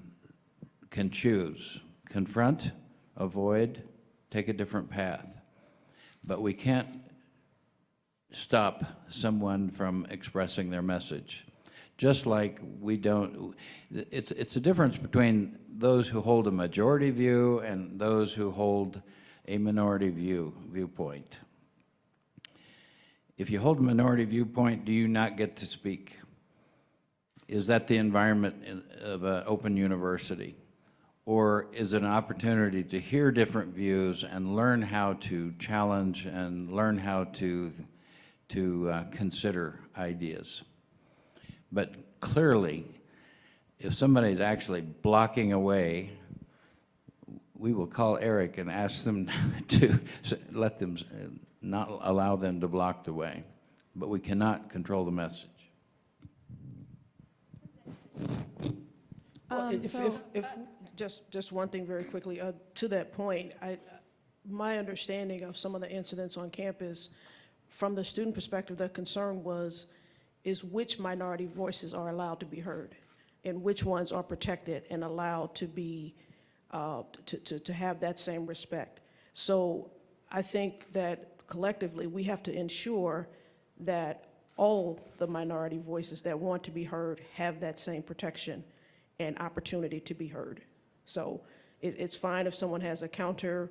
can choose: confront, avoid, take a different path. But we can't stop someone from expressing their message. Just like we don't, it's a difference between those who hold a majority view and those who hold a minority viewpoint. If you hold a minority viewpoint, do you not get to speak? Is that the environment of an open university? Or is it an opportunity to hear different views and learn how to challenge and learn how to consider ideas? But clearly, if somebody is actually blocking a way, we will call Eric and ask them to let them, not allow them to block the way. But we cannot control the message. Just one thing very quickly, to that point, my understanding of some of the incidents on campus, from the student perspective, the concern is which minority voices are allowed to be heard and which ones are protected and allowed to be, to have that same respect. So I think that collectively we have to ensure that all the minority voices that want to be heard have that same protection and opportunity to be heard. So it's fine if someone has a counter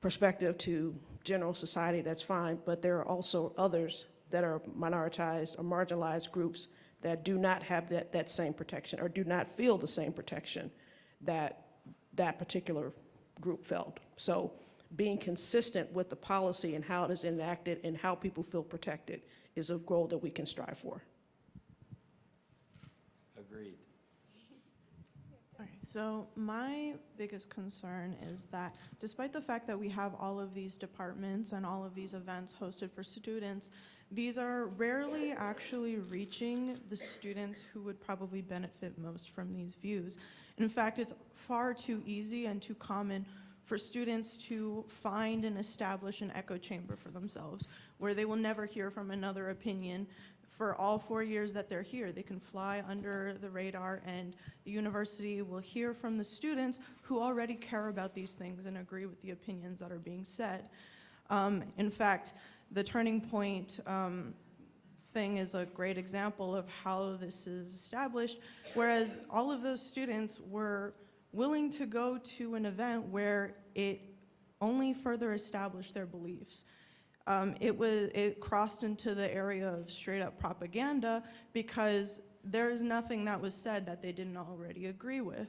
perspective to general society, that's fine, but there are also others that are minoritized or marginalized groups that do not have that same protection or do not feel the same protection that that particular group felt. So being consistent with the policy and how it is enacted and how people feel protected is a goal that we can strive for. Agreed. Okay, so my biggest concern is that despite the fact that we have all of these departments and all of these events hosted for students, these are rarely actually reaching the students who would probably benefit most from these views. In fact, it's far too easy and too common for students to find and establish an echo chamber for themselves where they will never hear from another opinion. For all 4 years that they're here, they can fly under the radar, and the university will hear from the students who already care about these things and agree with the opinions that are being said. In fact, the Turning Point thing is a great example of how this is established, whereas all of those students were willing to go to an event where it only further established their beliefs. It crossed into the area of straight up propaganda because there is nothing that was said that they didn't already agree with.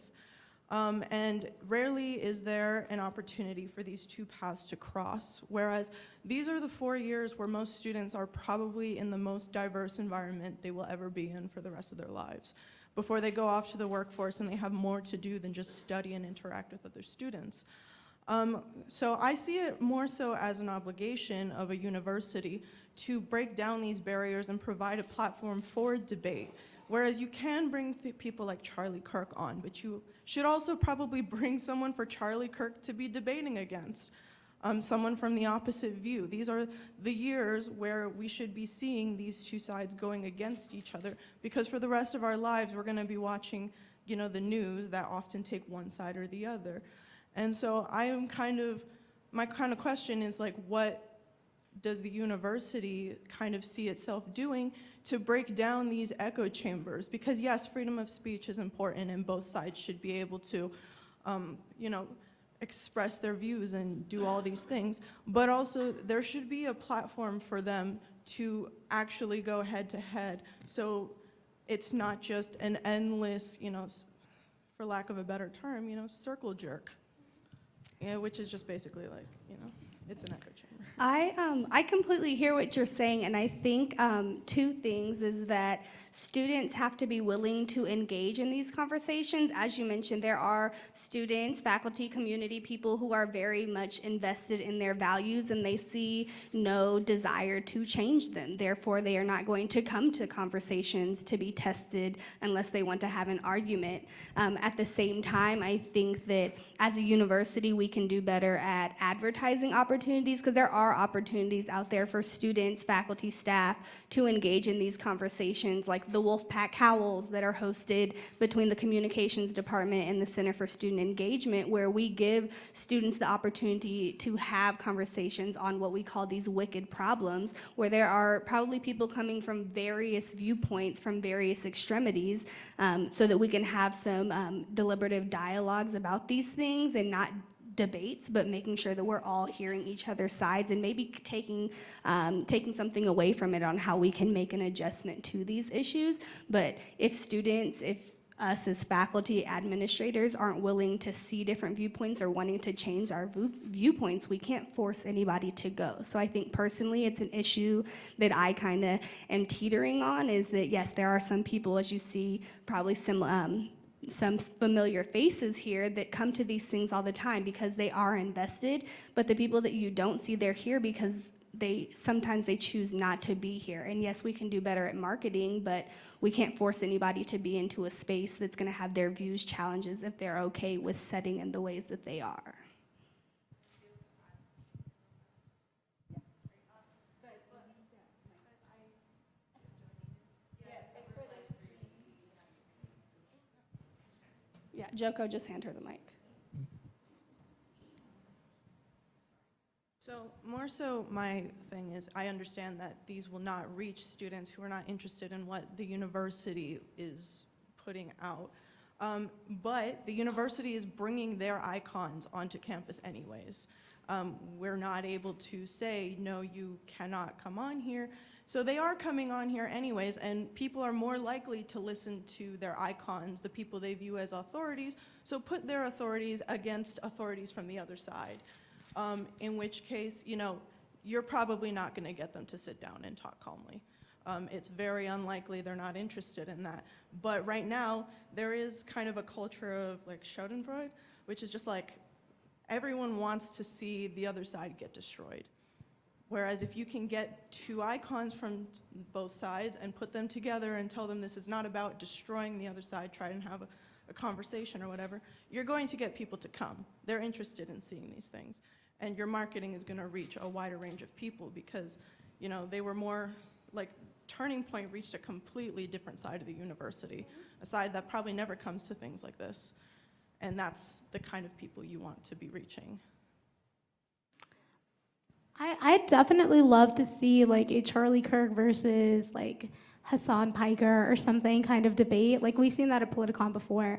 And rarely is there an opportunity for these two paths to cross, whereas these are the 4 years where most students are probably in the most diverse environment they will ever be in for the rest of their lives, before they go off to the workforce and they have more to do than just study and interact with other students. So I see it more so as an obligation of a university to break down these barriers and provide a platform for debate Whereas you can bring people like Charlie Kirk on, but you should also probably bring someone for Charlie Kirk to be debating against, someone from the opposite view. These are the years where we should be seeing these two sides going against each other, because for the rest of our lives, we're going to be watching, you know, the news that often take one side or the other. And so my kind of question is like, what does the university kind of see itself doing to break down these echo chambers? Because yes, freedom of speech is important and both sides should be able to, you know, express their views and do all these things, but also there should be a platform for them to actually go head to head. So it's not just an endless, you know, for lack of a better term, you know, circle jerk, you know, which is just basically like, you know, it's an echo chamber. I completely hear what you're saying, and I think two things is that students have to be willing to engage in these conversations. As you mentioned, there are students, faculty, community, people who are very much invested in their values and they see no desire to change them. Therefore, they are not going to come to conversations to be tested unless they want to have an argument. At the same time, I think that as a university, we can do better at advertising opportunities, because there are opportunities out there for students, faculty, staff to engage in these conversations, like the Wolfpack Howls that are hosted between the Communications Department and the Center for Student Engagement, where we give students the opportunity to have conversations on what we call these wicked problems, where there are probably people coming from various viewpoints, from various extremities, so that we can have some deliberative dialogues about these things and not debates, but making sure that we're all hearing each other's sides and maybe taking something away from it on how we can make an adjustment to these issues. But if students, if us as faculty, administrators aren't willing to see different viewpoints or wanting to change our viewpoints, we can't force anybody to go. So I think personally it's an issue that I kind of am teetering on, is that yes, there are some people, as you see, probably some familiar faces here that come to these things all the time because they are invested, but the people that you don't see, they're here because sometimes they choose not to be here. And yes, we can do better at marketing, but we can't force anybody to be into a space that's going to have their views challenges if they're okay with setting in the ways that they are. Yeah, Joko, just hand her the mic. So more so my thing is, I understand that these will not reach students who are not interested in what the university is putting out. But the university is bringing their icons onto campus anyways. We're not able to say, no, you cannot come on here. So they are coming on here anyways, and people are more likely to listen to their icons, the people they view as authorities, so put their authorities against authorities from the other side. In which case, you know, you're probably not going to get them to sit down and talk calmly. It's very unlikely, they're not interested in that. But right now, there is kind of a culture of like Schadenfreude, which is just like everyone wants to see the other side get destroyed. Whereas if you can get two icons from both sides and put them together and tell them this is not about destroying the other side, try and have a conversation or whatever, you're going to get people to come. They're interested in seeing these things. And your marketing is going to reach a wider range of people because, you know, they were more like Turning Point reached a completely different side of the university, a side that probably never comes to things like this. And that's the kind of people you want to be reaching. I'd definitely love to see like a Charlie Kirk versus like Hassan Piker or something kind of debate. Like we've seen that at Politicon before.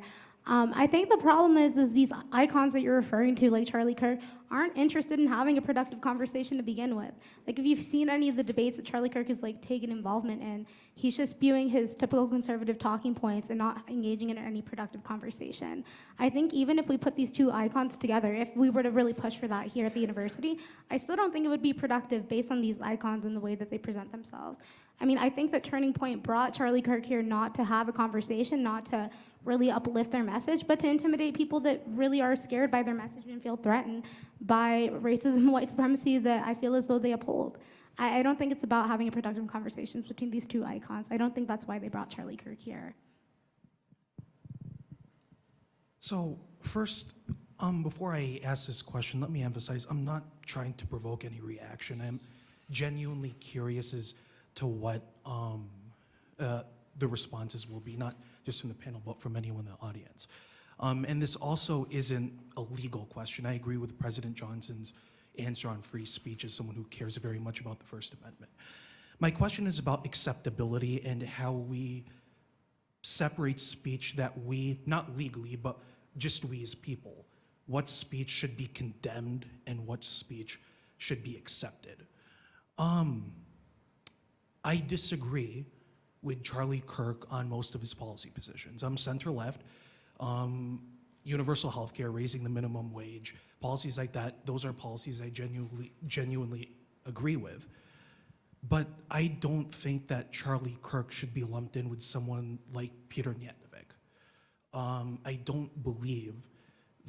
I think the problem is these icons that you're referring to, like Charlie Kirk, aren't interested in having a productive conversation to begin with. Like if you've seen any of the debates that Charlie Kirk has like taken involvement in, he's just spewing his typical conservative talking points and not engaging in any productive conversation. I think even if we put these two icons together, if we were to really push for that here at the university, I still don't think it would be productive based on these icons and the way that they present themselves. I mean, I think that Turning Point brought Charlie Kirk here not to have a conversation, not to really uplift their message, but to intimidate people that really are scared by their message and feel threatened by racism and white supremacy that I feel as though they uphold. I don't think it's about having a productive conversations between these two icons. I don't think that's why they brought Charlie Kirk here. So first, before I ask this question, let me emphasize, I'm not trying to provoke any reaction. I'm genuinely curious as to what the responses will be, not just from the panel, but from anyone in the audience. And this also isn't a legal question. I agree with President Johnson's answer on free speech as someone who cares very much about the First Amendment. My question is about acceptability and how we separate speech that we, not legally, but just we as people, what speech should be condemned and what speech should be accepted. I disagree with Charlie Kirk on most of his policy positions. I'm center-left. Universal healthcare, raising the minimum wage, policies like that, those are policies I genuinely agree with. But I don't think that Charlie Kirk should be lumped in with someone like Peter Yatnovic. I don't believe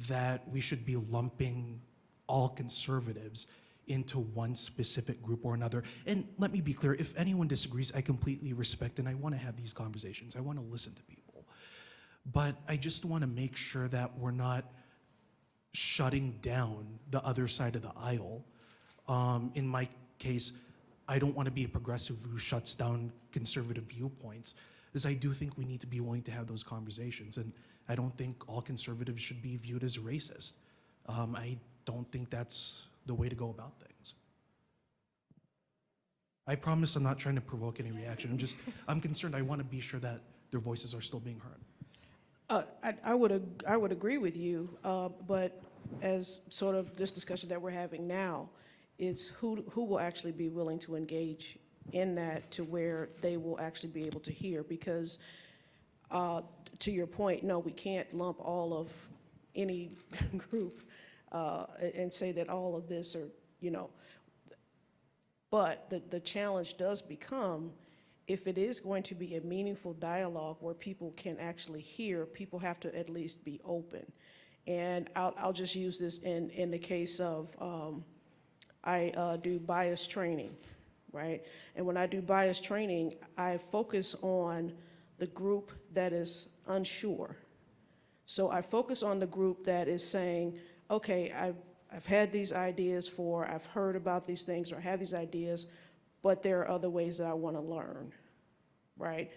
that we should be lumping all conservatives into one specific group or another. And let me be clear, if anyone disagrees, I completely respect and I want to have these conversations. I want to listen to people. But I just want to make sure that we're not shutting down the other side of the aisle. In my case, I don't want to be a progressive who shuts down conservative viewpoints, because I do think we need to be willing to have those conversations. And I don't think all conservatives should be viewed as racist. I don't think that's the way to go about things. I promise I'm not trying to provoke any reaction. I'm concerned. I want to be sure that their voices are still being heard. I would agree with you, but as sort of this discussion that we're having now, it's who will actually be willing to engage in that to where they will actually be able to hear, because to your point, no, we can't lump all of any group and say that all of this are, but the challenge does become, if it is going to be a meaningful dialogue where people can actually hear, people have to at least be open. And I'll just use this in the case of, I do bias training, right? And when I do bias training, I focus on the group that is unsure. So I focus on the group that is saying, okay, I've had these ideas I've heard about these things, or I have these ideas, but there are other ways that I want to learn, right?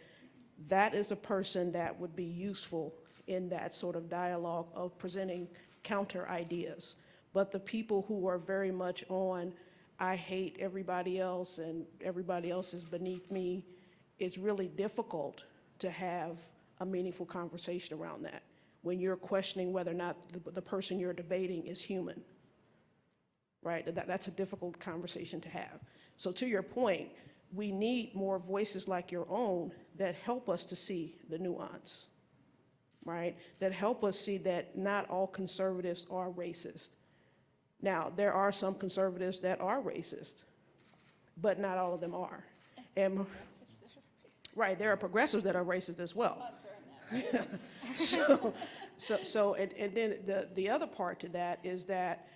That is a person that would be useful in that sort of dialogue of presenting counter ideas. But the people who are very much on, I hate everybody else and everybody else is beneath me, it's really difficult to have a meaningful conversation around that when you're questioning whether or not the person you're debating is human, right? That's a difficult conversation to have. So to your point, we need more voices like your own that help us to see the nuance, right? That help us see that not all conservatives are racist. Now, there are some conservatives that are racist, but not all of them are. And, right, there are progressives that are racist as well. And then the other part to that is that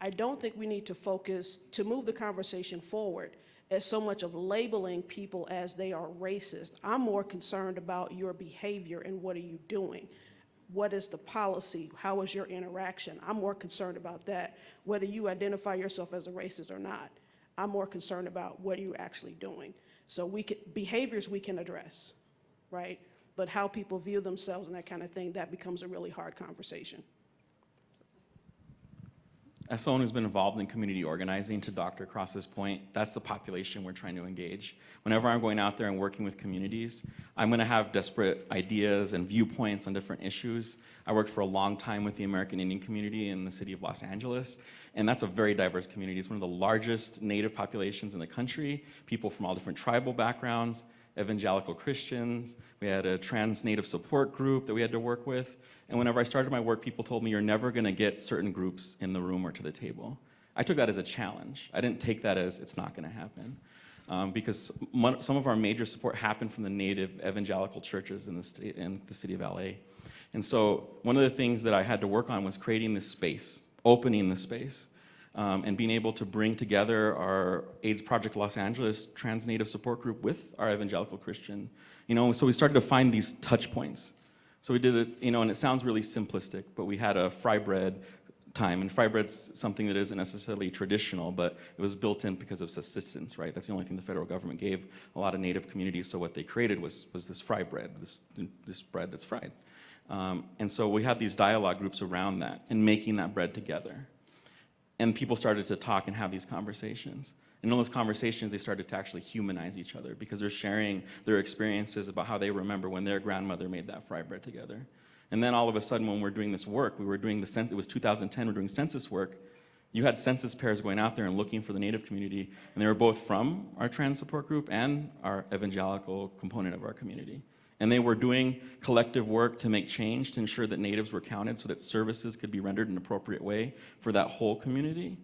I don't think we need to focus, to move the conversation forward, as so much of labeling people as they are racist. I'm more concerned about your behavior and what are you doing? What is the policy? How is your interaction? I'm more concerned about that. Whether you identify yourself as a racist or not, I'm more concerned about what are you actually doing. So behaviors we can address, right? But how people view themselves and that kind of thing, that becomes a really hard conversation. As someone who's been involved in community organizing, to Dr. Cross's point, that's the population we're trying to engage. Whenever I'm going out there and working with communities, I'm going to have desperate ideas and viewpoints on different issues. I worked for a long time with the American Indian community in the city of Los Angeles, and that's a very diverse community. It's one of the largest Native populations in the country, people from all different tribal backgrounds, evangelical Christians. We had a trans Native support group that we had to work with. And whenever I started my work, people told me, you're never going to get certain groups in the room or to the table. I took that as a challenge. I didn't take that as it's not going to happen. Because some of our major support happened from the Native evangelical churches in the city of LA. And so one of the things that I had to work on was creating this space, opening the space. and being able to bring together our AIDS Project Los Angeles Trans-Native Support Group with our evangelical Christian. So we started to find these touch points. So we did it, and it sounds really simplistic, but we had a fry bread time, and fry bread's something that isn't necessarily traditional, but it was built in because of subsistence, right? That's the only thing the federal government gave a lot of Native communities, so what they created was this fry bread, this bread that's fried. And so we had these dialogue groups around that and making that bread together. And people started to talk and have these conversations. And in those conversations, they started to actually humanize each other because they're sharing their experiences about how they remember when their grandmother made that fry bread together. And then all of a sudden, when we're doing this work, we were doing the census, it was 2010, we're doing census work. You had census pairs going out there and looking for the Native community, and they were both from our trans support group and our evangelical component of our community. And they were doing collective work to make change, to ensure that Natives were counted so that services could be rendered in an appropriate way for that whole community.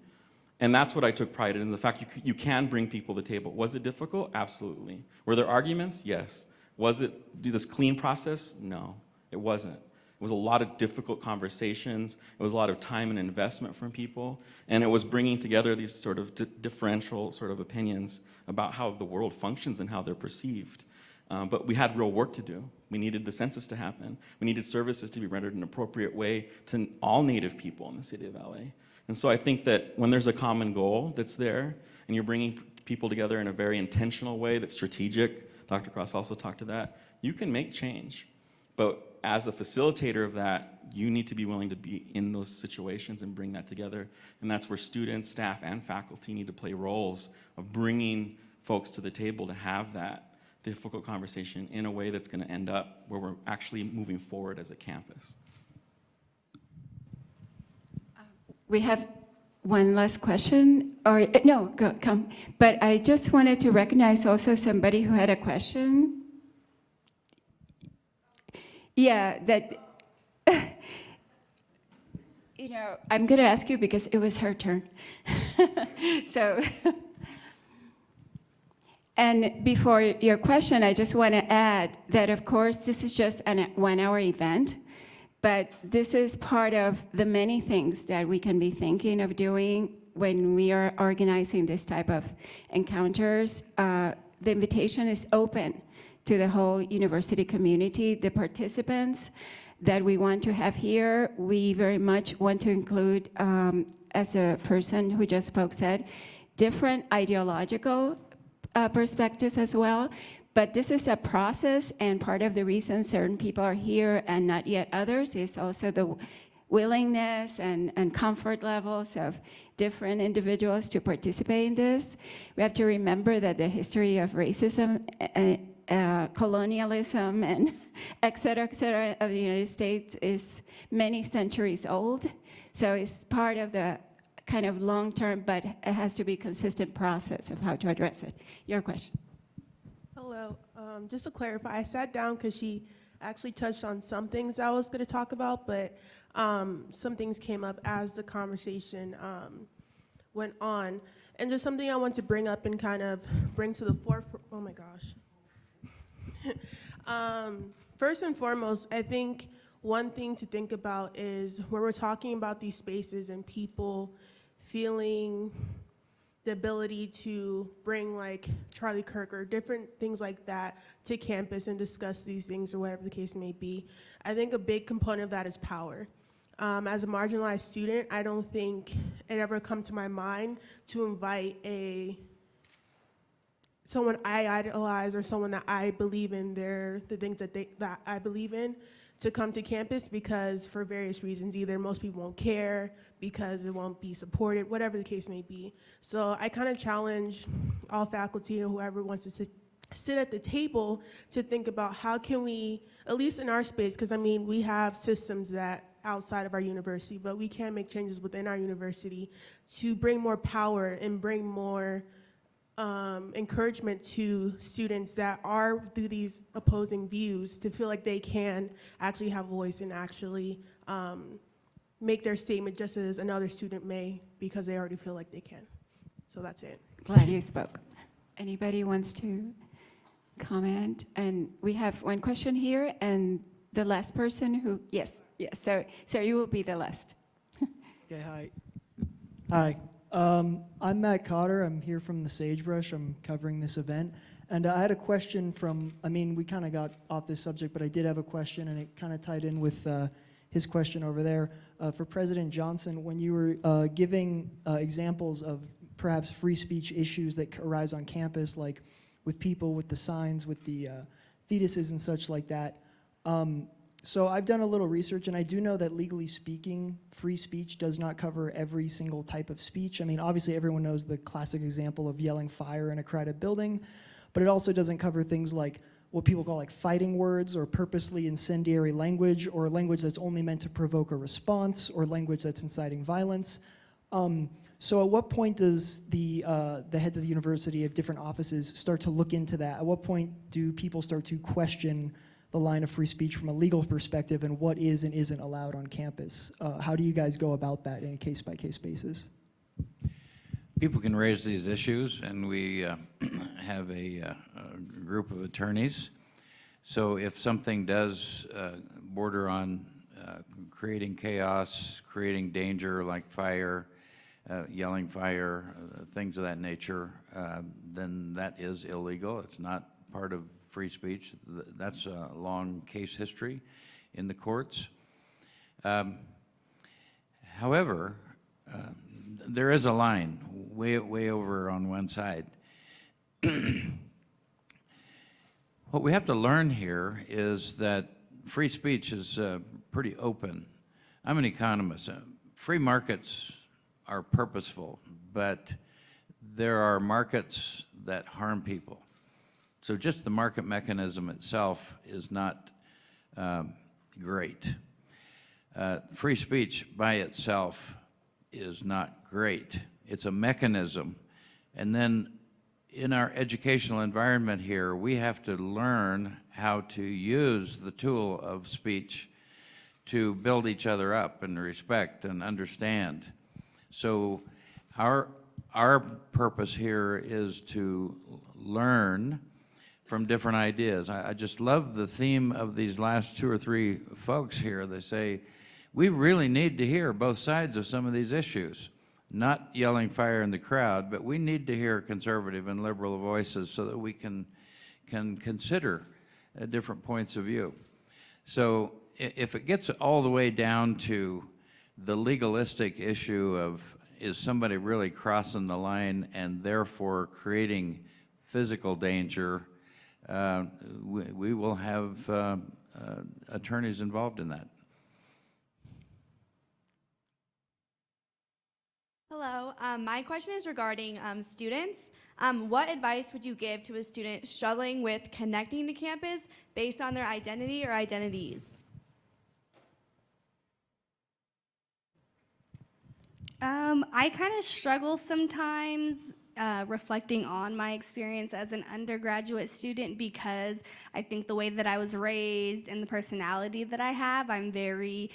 And that's what I took pride in, the fact you can bring people to the table. Was it difficult? Absolutely. Were there arguments? Yes. Was it this clean process? No, it wasn't. It was a lot of difficult conversations. It was a lot of time and investment from people. And it was bringing together these sort of differential sort of opinions about how the world functions and how they're perceived. But we had real work to do. We needed the census to happen. We needed services to be rendered in an appropriate way to all Native people in the city of LA. And so I think that when there's a common goal that's there, and you're bringing people together in a very intentional way that's strategic, Dr. Cross also talked to that, you can make change. But as a facilitator of that, you need to be willing to be in those situations and bring that together. And that's where students, staff, and faculty need to play roles of bringing folks to the table to have that difficult conversation in a way that's going to end up where we're actually moving forward as a campus. We have one last question, or no, come. But I just wanted to recognize also somebody who had a question. Yeah, that, I'm going to ask you because it was her turn. So, and before your question, I just want to add that, of course, this is just a 1-hour event, but this is part of the many things that we can be thinking of doing when we are organizing this type of encounters. The invitation is open to the whole university community, the participants that we want to have here. We very much want to include, as a person who just spoke said, different ideological perspectives as well. But this is a process, and part of the reason certain people are here and not yet others is also the willingness and comfort levels of different individuals to participate in this. We have to remember that the history of racism, colonialism, and et cetera, of the United States is many centuries old. So it's part of the kind of long-term, but it has to be consistent process of how to address it. Your question. Hello. Just to clarify, I sat down because she actually touched on some things I was going to talk about, but some things came up as the conversation went on. And just something I want to bring up and kind of bring to the forefront. Oh my gosh. First and foremost, I think one thing to think about is when we're talking about these spaces and people feeling the ability to bring like Charlie Kirk or different things like that to campus and discuss these things or whatever the case may be, I think a big component of that is power. As a marginalized student, I don't think it ever come to my mind to invite someone I idolize or someone that I believe in the things that I believe in to come to campus, because for various reasons, either most people won't care, because it won't be supported, whatever the case may be. So I kind of challenge all faculty and whoever wants to sit at the table to think about how can we, at least in our space, because I mean, we have systems that outside of our university, but we can make changes within our university to bring more power and bring more encouragement to students that are through these opposing views to feel like they can actually have a voice and actually make their statement just as another student may, because they already feel like they can. So that's it. Glad you spoke. Anybody wants to comment? And we have one question here, and the last person who, yes. So you will be the last. Okay, hi. I'm Matt Cotter. I'm here from the Sagebrush. I'm covering this event. And I had a question from, I mean, we kind of got off this subject, but I did have a question, and it kind of tied in with his question over there. For President Johnson, when you were giving examples of perhaps free speech issues that arise on campus, like with people with the signs, with the fetuses and such like that. So I've done a little research, and I do know that legally speaking, free speech does not cover every single type of speech. I mean, obviously everyone knows the classic example of yelling fire in a crowded building, but it also doesn't cover things like what people call like fighting words, or purposely incendiary language, or language that's only meant to provoke a response, or language that's inciting violence. So at what point does the heads of the university of different offices start to look into that? At what point do people start to question the line of free speech from a legal perspective, and what is and isn't allowed on campus? How do you guys go about that in a case-by-case basis? People can raise these issues, and we have a group of attorneys. So if something does border on creating chaos, creating danger like fire, yelling fire, things of that nature, then that is illegal. It's not part of free speech. That's a long case history in the courts. However, there is a line way over on one side. What we have to learn here is that free speech is pretty open. I'm an economist. Free markets are purposeful, but there are markets that harm people. So just the market mechanism itself is not great. Free speech by itself is not great. It's a mechanism. And then in our educational environment here, we have to learn how to use the tool of speech to build each other up and respect and understand. So our purpose here is to learn from different ideas. I just love the theme of these last 2 or 3 folks here. They say, we really need to hear both sides of some of these issues. Not yelling fire in the crowd, but we need to hear conservative and liberal voices so that we can consider different points of view. So if it gets all the way down to the legalistic issue of, is somebody really crossing the line and therefore creating physical danger, we will have attorneys involved in that. Hello, my question is regarding students. What advice would you give to a student struggling with connecting to campus based on their identity or identities? I kind of struggle sometimes reflecting on my experience as an undergraduate student, because I think the way that I was raised and the personality that I have, I'm very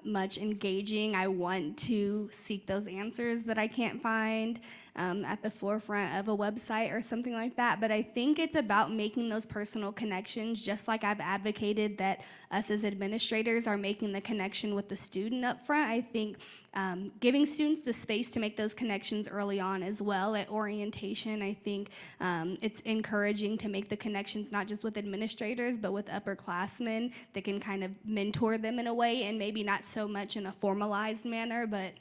much engaging. I want to seek those answers that I can't find at the forefront of a website or something like that. But I think it's about making those personal connections, just like I've advocated that us as administrators are making the connection with the student up front. I think giving students the space to make those connections early on as well at orientation. I think it's encouraging to make the connections not just with administrators, but with upperclassmen that can kind of mentor them in a way, and maybe not so much in a formalized manner, but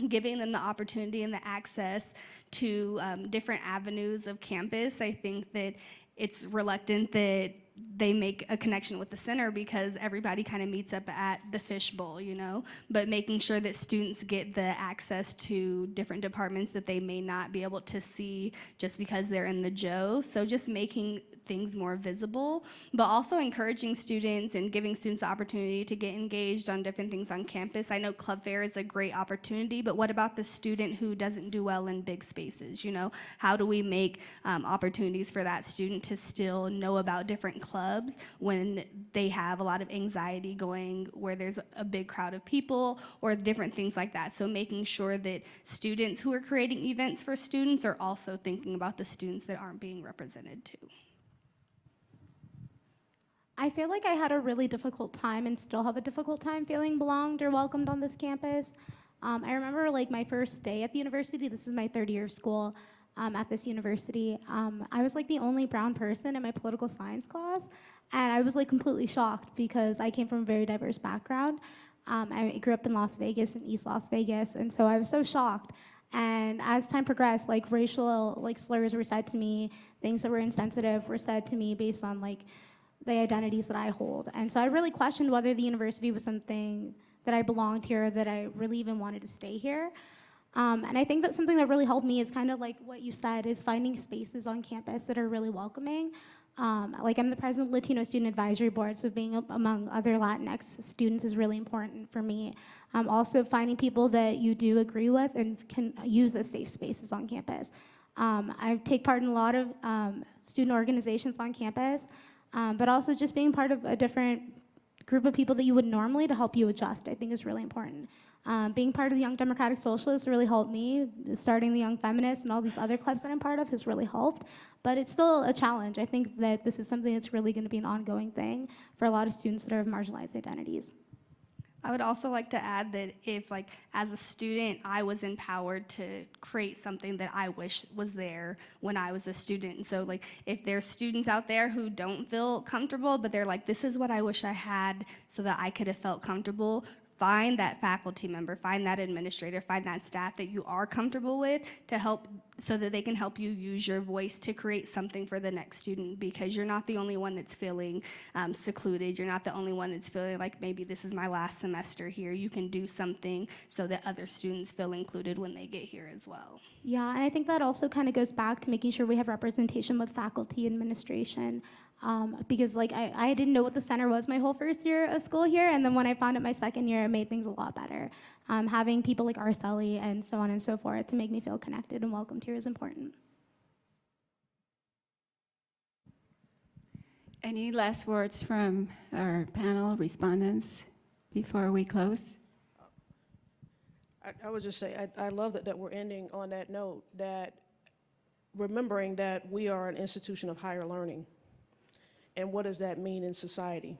giving them the opportunity and the access to different avenues of campus. I think that it's reluctant that they make a connection with the center because everybody kind of meets up at the fishbowl, you know, but making sure that students get the access to different departments that they may not be able to see just because they're in the Joe. So just making things more visible, but also encouraging students and giving students the opportunity to get engaged on different things on campus. I know Club Fair is a great opportunity, but what about the student who doesn't do well in big spaces? You know, how do we make opportunities for that student to still know about different clubs when they have a lot of anxiety going where there's a big crowd of people or different things like that? So making sure that students who are creating events for students are also thinking about the students that aren't being represented too. I feel like I had a really difficult time and still have a difficult time feeling belonged or welcomed on this campus. I remember like my first day at the university, this is my third year of school at this university. I was like the only brown person in my political science class, and I was like completely shocked because I came from a very diverse background. I grew up in Las Vegas, in East Las Vegas, and so I was so shocked. And as time progressed, like racial like slurs were said to me, things that were insensitive were said to me based on like the identities that I hold. And so I really questioned whether the university was something that I belonged here, that I really even wanted to stay here. And I think that something that really helped me is kind of like what you said, is finding spaces on campus that are really welcoming. Like I'm the president of Latino Student Advisory Board, so being among other Latinx students is really important for me. Also finding people that you do agree with and can use as safe spaces on campus. I take part in a lot of student organizations on campus, but also just being part of a different group of people that you would normally to help you adjust, I think is really important. Being part of the Young Democratic Socialists really helped me. Starting the Young Feminists and all these other clubs that I'm part of has really helped, but it's still a challenge. I think that this is something that's really going to be an ongoing thing for a lot of students that are of marginalized identities. I would also like to add that if, like, as a student, I was empowered to create something that I wish was there when I was a student. And so, like, if there's students out there who don't feel comfortable, but they're like, this is what I wish I had so that I could have felt comfortable, find that faculty member, find that administrator, find that staff that you are comfortable with to help, so that they can help you use your voice to create something for the next student, because you're not the only one that's feeling secluded. You're not the only one that's feeling like maybe this is my last semester here. You can do something so that other students feel included when they get here as well. Yeah, and I think that also kind of goes back to making sure we have representation with faculty administration. Because like I didn't know what the center was my whole first year of school here, and then when I found it my second year, it made things a lot better. Having people like Arceli and so on and so forth to make me feel connected and welcomed here is important. Any last words from our panel respondents before we close? I would just say, I love that we're ending on that note, that remembering that we are an institution of higher learning. And what does that mean in society?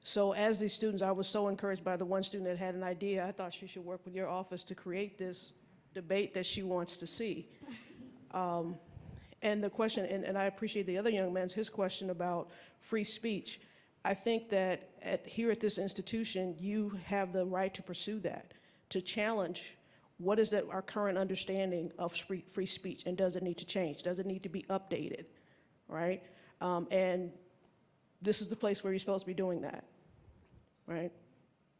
So as these students, I was so encouraged by the one student that had an idea. I thought she should work with your office to create this debate that she wants to see. And the question, and I appreciate the other young man's, his question about free speech. I think that here at this institution, you have the right to pursue that, to challenge what is our current understanding of free speech, and does it need to change? Does it need to be updated, right? And this is the place where you're supposed to be doing that, right?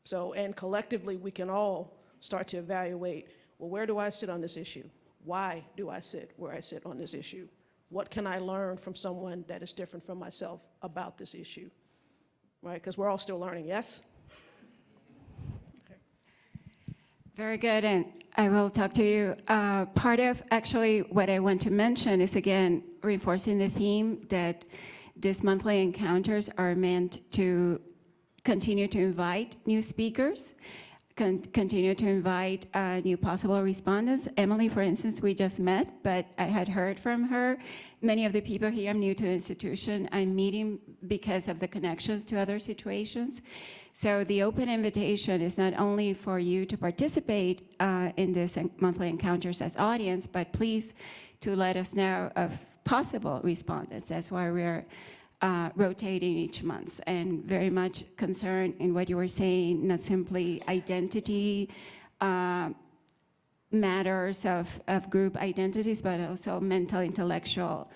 So, and collectively, we can all start to evaluate, well, where do I sit on this issue? Why do I sit where I sit on this issue? What can I learn from someone that is different from myself about this issue, right? Because we're all still learning, yes? Very good, and I will talk to you. Part of actually what I want to mention is, again, reinforcing the theme that these monthly encounters are meant to continue to invite new speakers, continue to invite new possible respondents. Emily, for instance, we just met, but I had heard from her. Many of the people here, I'm new to the institution, I'm meeting because of the connections to other situations. So the open invitation is not only for you to participate in this monthly encounters as audience, but please to let us know of possible respondents. That's why we're rotating each month, and very much concerned in what you were saying, not simply identity matters of group identities, but also mental, intellectual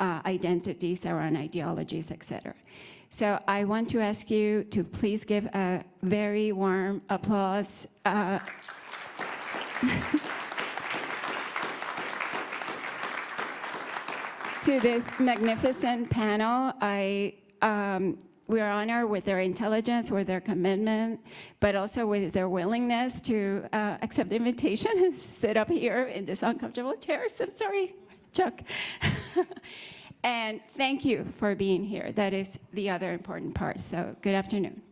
identities around ideologies, etc. So I want to ask you to please give a very warm applause to this magnificent panel. We are honored with their intelligence, with their commitment, but also with their willingness to accept the invitation and sit up here in this uncomfortable chairs. I'm sorry, Chuck. And thank you for being here. That is the other important part. So good afternoon.